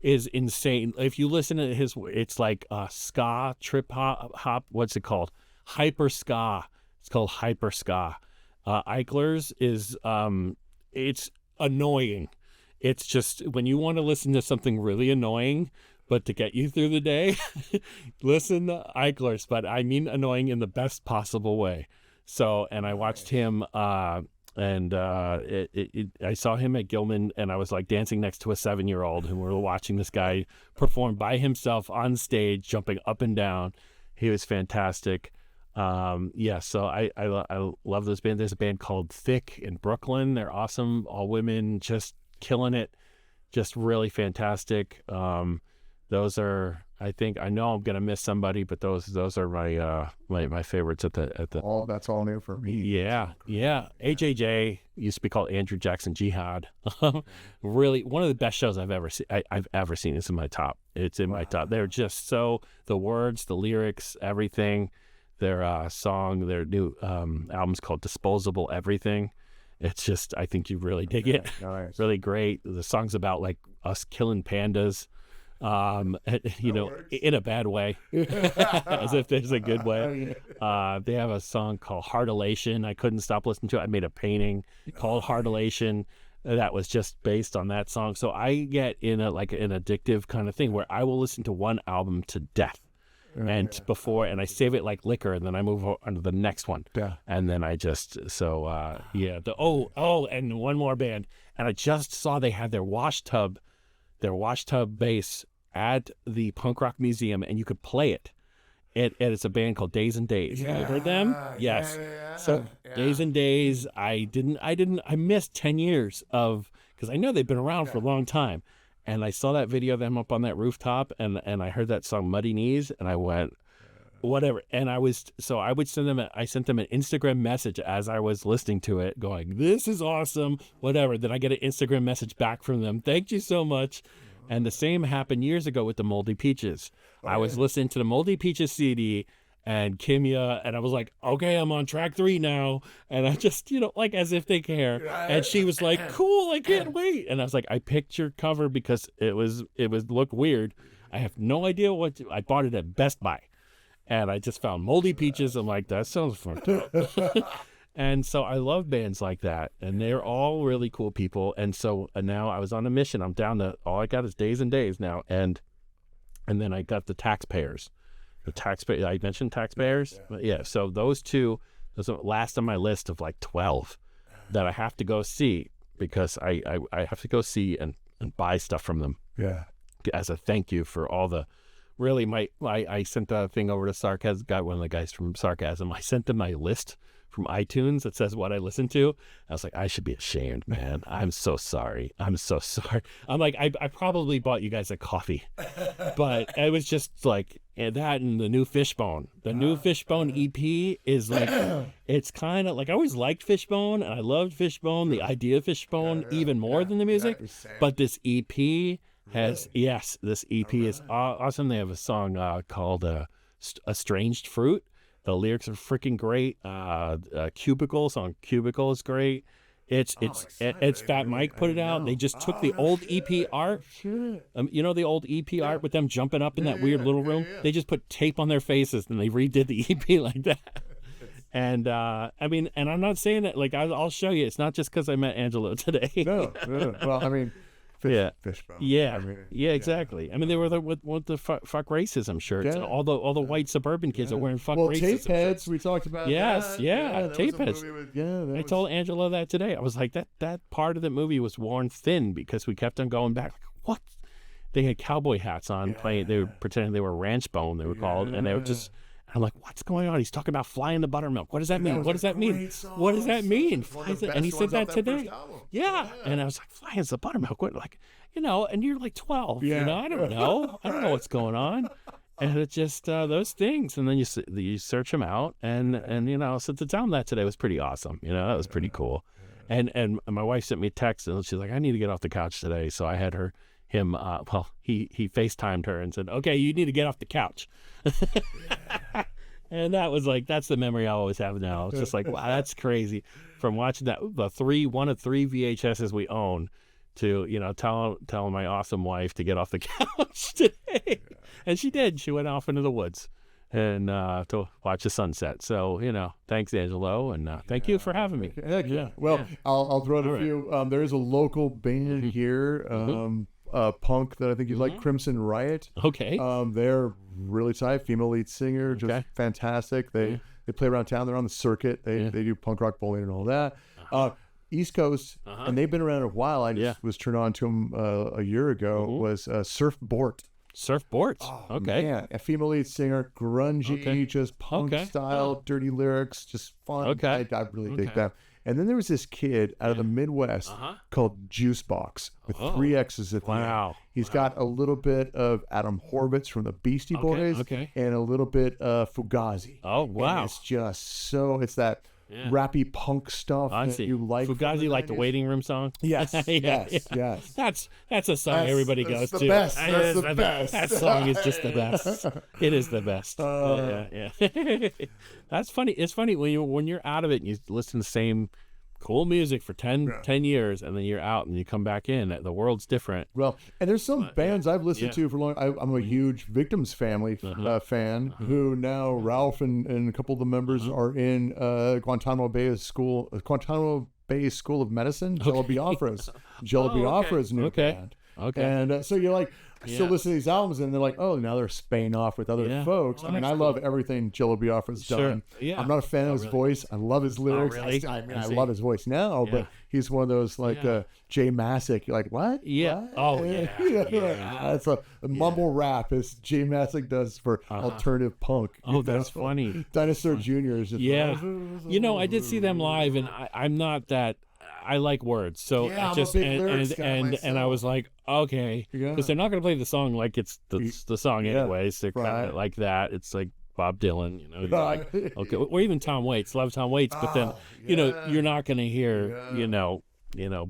is insane. If you listen to his, it's like ska, trip hop. What's it called? Hyper ska. It's called hyper ska. Eichlers is it's annoying. It's just when you want to listen to something really annoying, but to get you through the day, listen to Eichlers. But I mean annoying in the best possible way. So, and I watched him, I saw him at Gilman, and I was like dancing next to a 7-year-old, and we were watching this guy perform by himself on stage, jumping up and down. He was fantastic. So I love this band. There's a band called Thick in Brooklyn. They're awesome. All women, just killing it. Just really fantastic. Those are, I know I'm going to miss somebody, but those are my favorites at the. That's all new for me. Yeah. AJJ used to be called Andrew Jackson Jihad. Really one of the best shows I've ever seen. It's in my top. They're just the words, the lyrics, everything. Their song, their new album's called Disposable Everything. It's just, I think you really dig it. Nice. Really great. The song's about like us killing pandas. In a bad way, as if there's a good way. They have a song called Heart Elation. I couldn't stop listening to it. I made a painting called Heart Elation that was just based on that song. So I get in an addictive kind of thing where I will listen to one album to death. And I save it like liquor, and then I move on to the next one. Yeah. And then I just, and one more band. And I just saw they had their wash tub bass at the Punk Rock Museum, and you could play it. And it's a band called Days and Days. Yeah. You heard them? Yes. Days and Days, I missed 10 years because I know they've been around for a long time. And I saw that video of them up on that rooftop, and I heard that song Muddy Knees, and I went, whatever. And I sent them an Instagram message as I was listening to it, going, this is awesome, whatever. Then I get an Instagram message back from them, thank you so much. And the same happened years ago with the Moldy Peaches. I was listening to the Moldy Peaches CD and Kimya, and I was like, okay, I'm on track 3 now. And I just, like as if they care. And she was like, cool, I can't wait. And I was like, I picked your cover because it looked weird. I have no idea I bought it at Best Buy. And I just found Moldy Peaches. I'm like, that sounds fun. And so I love bands like that. And they're all really cool people. And so now I was on a mission. I'm down to, all I got is Days and Days now. And then I got the Taxpayers. I mentioned Taxpayers. Yeah. So those are last on my list of like 12 that I have to go see because I have to go see and buy stuff from them. Yeah. As a thank you for all the, really I sent a thing over to Sarcasm, got one of the guys from Sarcasm. I sent them my list from iTunes that says what I listen to. I was like, I should be ashamed, man. I'm so sorry. I'm like, I probably bought you guys a coffee, but it was just like that and the new Fishbone. The new Fishbone EP is like, it's kind of like, I always liked Fishbone and I loved Fishbone, the idea of Fishbone even more than the music. But this EP has, this EP is awesome. They have a song called Estranged Fruit. The lyrics are freaking great. Cubicle song Cubicle is great. It's Fat Mike put it out. They just took the old EP art. The old EP art with them jumping up in that weird little room. They just put tape on their faces and they redid the EP like that. And and I'm not saying that like I'll show you. It's not just because I met Angelo today. No. Well, I mean. Fishbone. Yeah, exactly. I mean, they were with the fuck racism shirts. Yeah. All the white suburban kids are wearing fuck racism tape heads. shirts. We talked about. Yes, that. Tape heads. I told Angela Angelo that today. I was like, that part of the movie was worn thin because we kept on going back. Like, what? They had cowboy hats on, playing. They were pretending they were ranch bone. They were called, and they were just. I'm like, what's going on? He's talking about flying the buttermilk. What does that mean? What does that mean? What does that mean? And he said that today. Yeah. And I was like, flying the buttermilk. What, like, and you're like 12. I don't know. I don't know what's going on. And it just those things, and then you search them out, and so to tell them that today was pretty awesome. That was pretty cool. And my wife sent me a text, and she's like, I need to get off the couch today. So I had him he FaceTimed her and said, okay, you need to get off the couch. And that was like, that's the memory I always have now. It's just like, wow, that's crazy. From watching that, one of three VHSs we own, to telling my awesome wife to get off the couch today. And she did. She went off into the woods and to watch the sunset. So thanks, Angelo, and thank you for having me. Heck yeah. Well, I'll throw out a few. There is a local band here, punk, that I think you'd like, Crimson Riot. Okay. They're really tight. Female lead singer, just fantastic. They play around town. They're on the circuit. They do punk rock bowling and all that. East Coast, and they've been around a while. I just was turned on to them a year ago. Was Surf Bort. Surf Bort. Okay. Yeah, a female lead singer, grungy, just punk style, dirty lyrics, just fun. Okay. I really dig that. And then there was this kid out of the Midwest called Juicebox with 3 X's at the end. He's got a little bit of Adam Horvitz from the Beastie Boys and a little bit of Fugazi. Oh, wow. And it's just it's that rappy punk stuff I that see. you like. Fugazi, like the waiting room song? Yes, yes. That's a song everybody goes to. That's the best. That song is just the best. It is the best. Yeah. That's funny. It's funny when you're out of it and you listen to the same cool music for 10 years, and then you're out and you come back in. The world's different. Well, and there's some bands I've listened to for long. I'm a huge Victims Family fan, who now Ralph and a couple of the members are in Guantanamo Bay School of Medicine. Jello Biafra's new band. Okay. And so you're like, I still listen to these albums, and they're like, oh, now they're spaying off with other folks. I mean, I love everything Jello Biafra's done. Yeah. I'm not a fan of his voice. I love his lyrics. Really? I love his voice now, but he's one of those like Jay Massick. You're like, what? Yeah. What? Oh, yeah. It's a mumble rap, as Jay Massick does for alternative punk. Oh, that's funny. Dinosaur Jr. is just I did see them live, and I'm not that. I like words, so and I was like, okay, because they're not going to play the song like it's the song anyways. They're kind of like that. It's like Bob Dylan, like, okay, or even Tom Waits. Love Tom Waits, but then you're not going to hear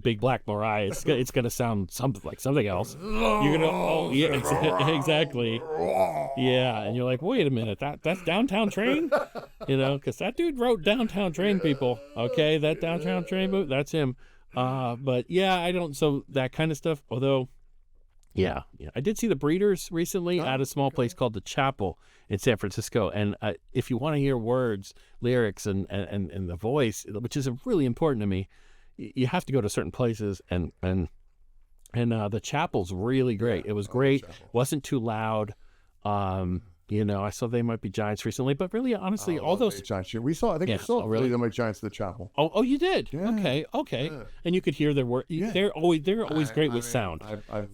Big Black Mariah. It's going to sound something else. You're gonna exactly, and you're like, wait a minute, that's Downtown Train, because that dude wrote Downtown Train, people. Okay, that Downtown Train, that's him. But I don't. So that kind of stuff. Although, I did see the Breeders recently at a small place called the Chapel in San Francisco, and if you want to hear words, lyrics, and the voice, which is really important to me, you have to go to certain places, and the Chapel's really great. It was great. Wasn't too loud. I saw They Might Be Giants recently, but really, honestly, all those Giants. We saw. I think we saw really They Might Be Giants at the Chapel. Oh, you did. Yeah. Okay. Yeah. And you could hear their work. They're always great with sound.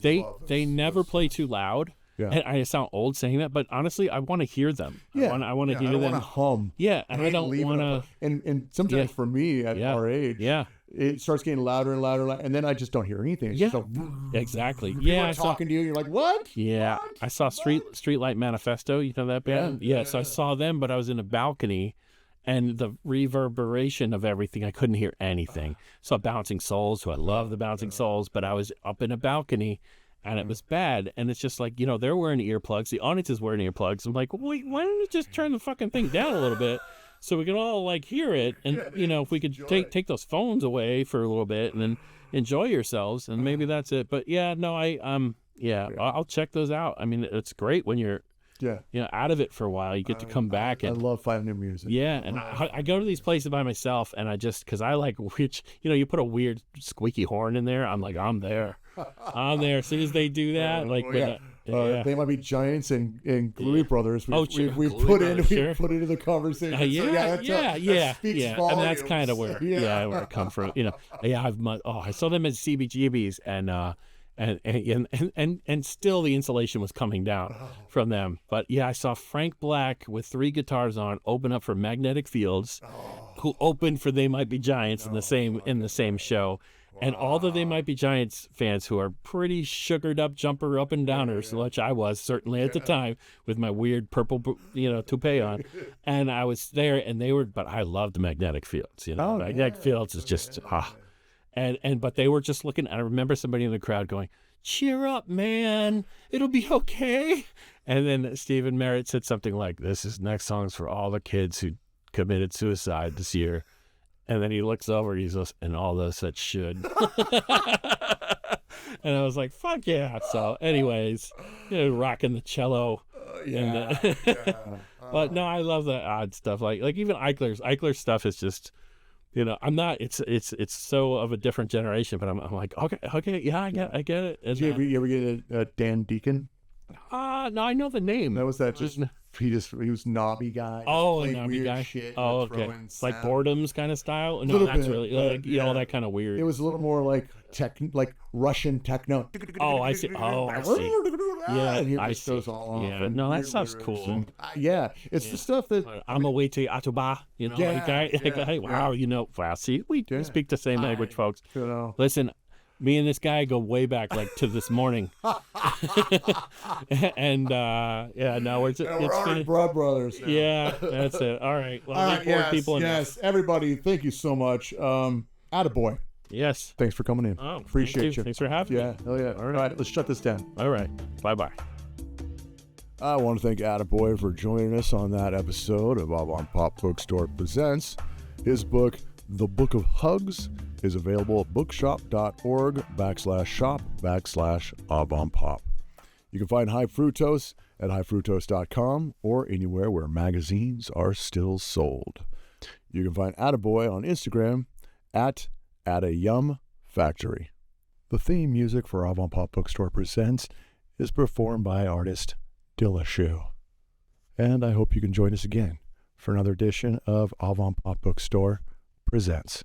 They never play too loud. Yeah. And I sound old saying that, but honestly, I want to hear them. Yeah. I want to hear them. I want to hum. Yeah, and I don't want to. And sometimes for me at our age, it starts getting louder and louder, and then I just don't hear anything. It's just exactly. People are talking to you, and you're like, what? Yeah. What? I saw Streetlight Manifesto. You know that band? Yeah. So I saw them, but I was in a balcony, and the reverberation of everything, I couldn't hear anything. Saw Bouncing Souls, who I love the Bouncing Souls, but I was up in a balcony. And it was bad, and it's just like, they're wearing earplugs. The audience is wearing earplugs. I'm like, wait, why don't you just turn the fucking thing down a little bit so we can all hear it? And if we could take those phones away for a little bit and then enjoy yourselves, and maybe that's it. But I'll check those out. I mean, it's great when you're out of it for a while. You get to come back. And I love finding new music. Yeah, and I go to these places by myself, and I just, because I like, you put a weird squeaky horn in there, I'm like, I'm there. As soon as they do that, They Might Be Giants and Gluey Brothers. We put into the conversation. I mean, that's kind of where where it comes from. I saw them at CBGB's, and still the insulation was coming down from them. But I saw Frank Black with 3 guitars on open up for Magnetic Fields, who opened for They Might Be Giants in the same show. And all the They Might Be Giants fans who are pretty sugared up jumper up and downers, which I was certainly at the time with my weird purple, toupee on. And I was there and they were, but I loved Magnetic Fields, Magnetic Fields is just, but they were just looking, I remember somebody in the crowd going, cheer up, man, it'll be okay. And then Stephen Merritt said something like, this next song's for all the kids who committed suicide this year. And then he looks over, he goes, and all those that should. And I was like, fuck yeah. So anyways, rocking the cello. But no, I love the odd stuff. Like even Eichler's stuff is just, I'm not, it's so of a different generation, but I'm like, okay, yeah, I get it. And, Did you ever get a Dan Deacon? No, I know the name. That was that just... He was knobby guy. Oh, a knobby guy. Shit, okay. It's like Boredom's kind of style. No, that's bit, really all that kind of weird. It was a little more like Russian techno. Oh, I see. I see. Yeah, I see. Goes all yeah, no, that stuff's cool. And, it's the stuff that I'm away to Attaboy. Wow, wow. See, we speak the same language, folks. Listen. Me and this guy go way back, like to this morning, and we're blood brothers. Now. Yeah, that's it. All right, well, people. Yes, everybody, thank you so much. Attaboy. Yes, thanks for coming in. Oh, appreciate you. Thanks for having me. Yeah, hell yeah. All right, let's shut this down. All right, bye. I want to thank Attaboy for joining us on that episode of Avantpop Bookstore Presents. His book, The Book of Hugs, is available at bookshop.org/shop/Avantpop. You can find Hi-Fructose at hifructose.com or anywhere where magazines are still sold. You can find Attaboy on Instagram at @ayumfactory. The theme music for Avantpop Bookstore Presents is performed by artist Dillashoe. And I hope you can join us again for another edition of Avantpop Bookstore Presents.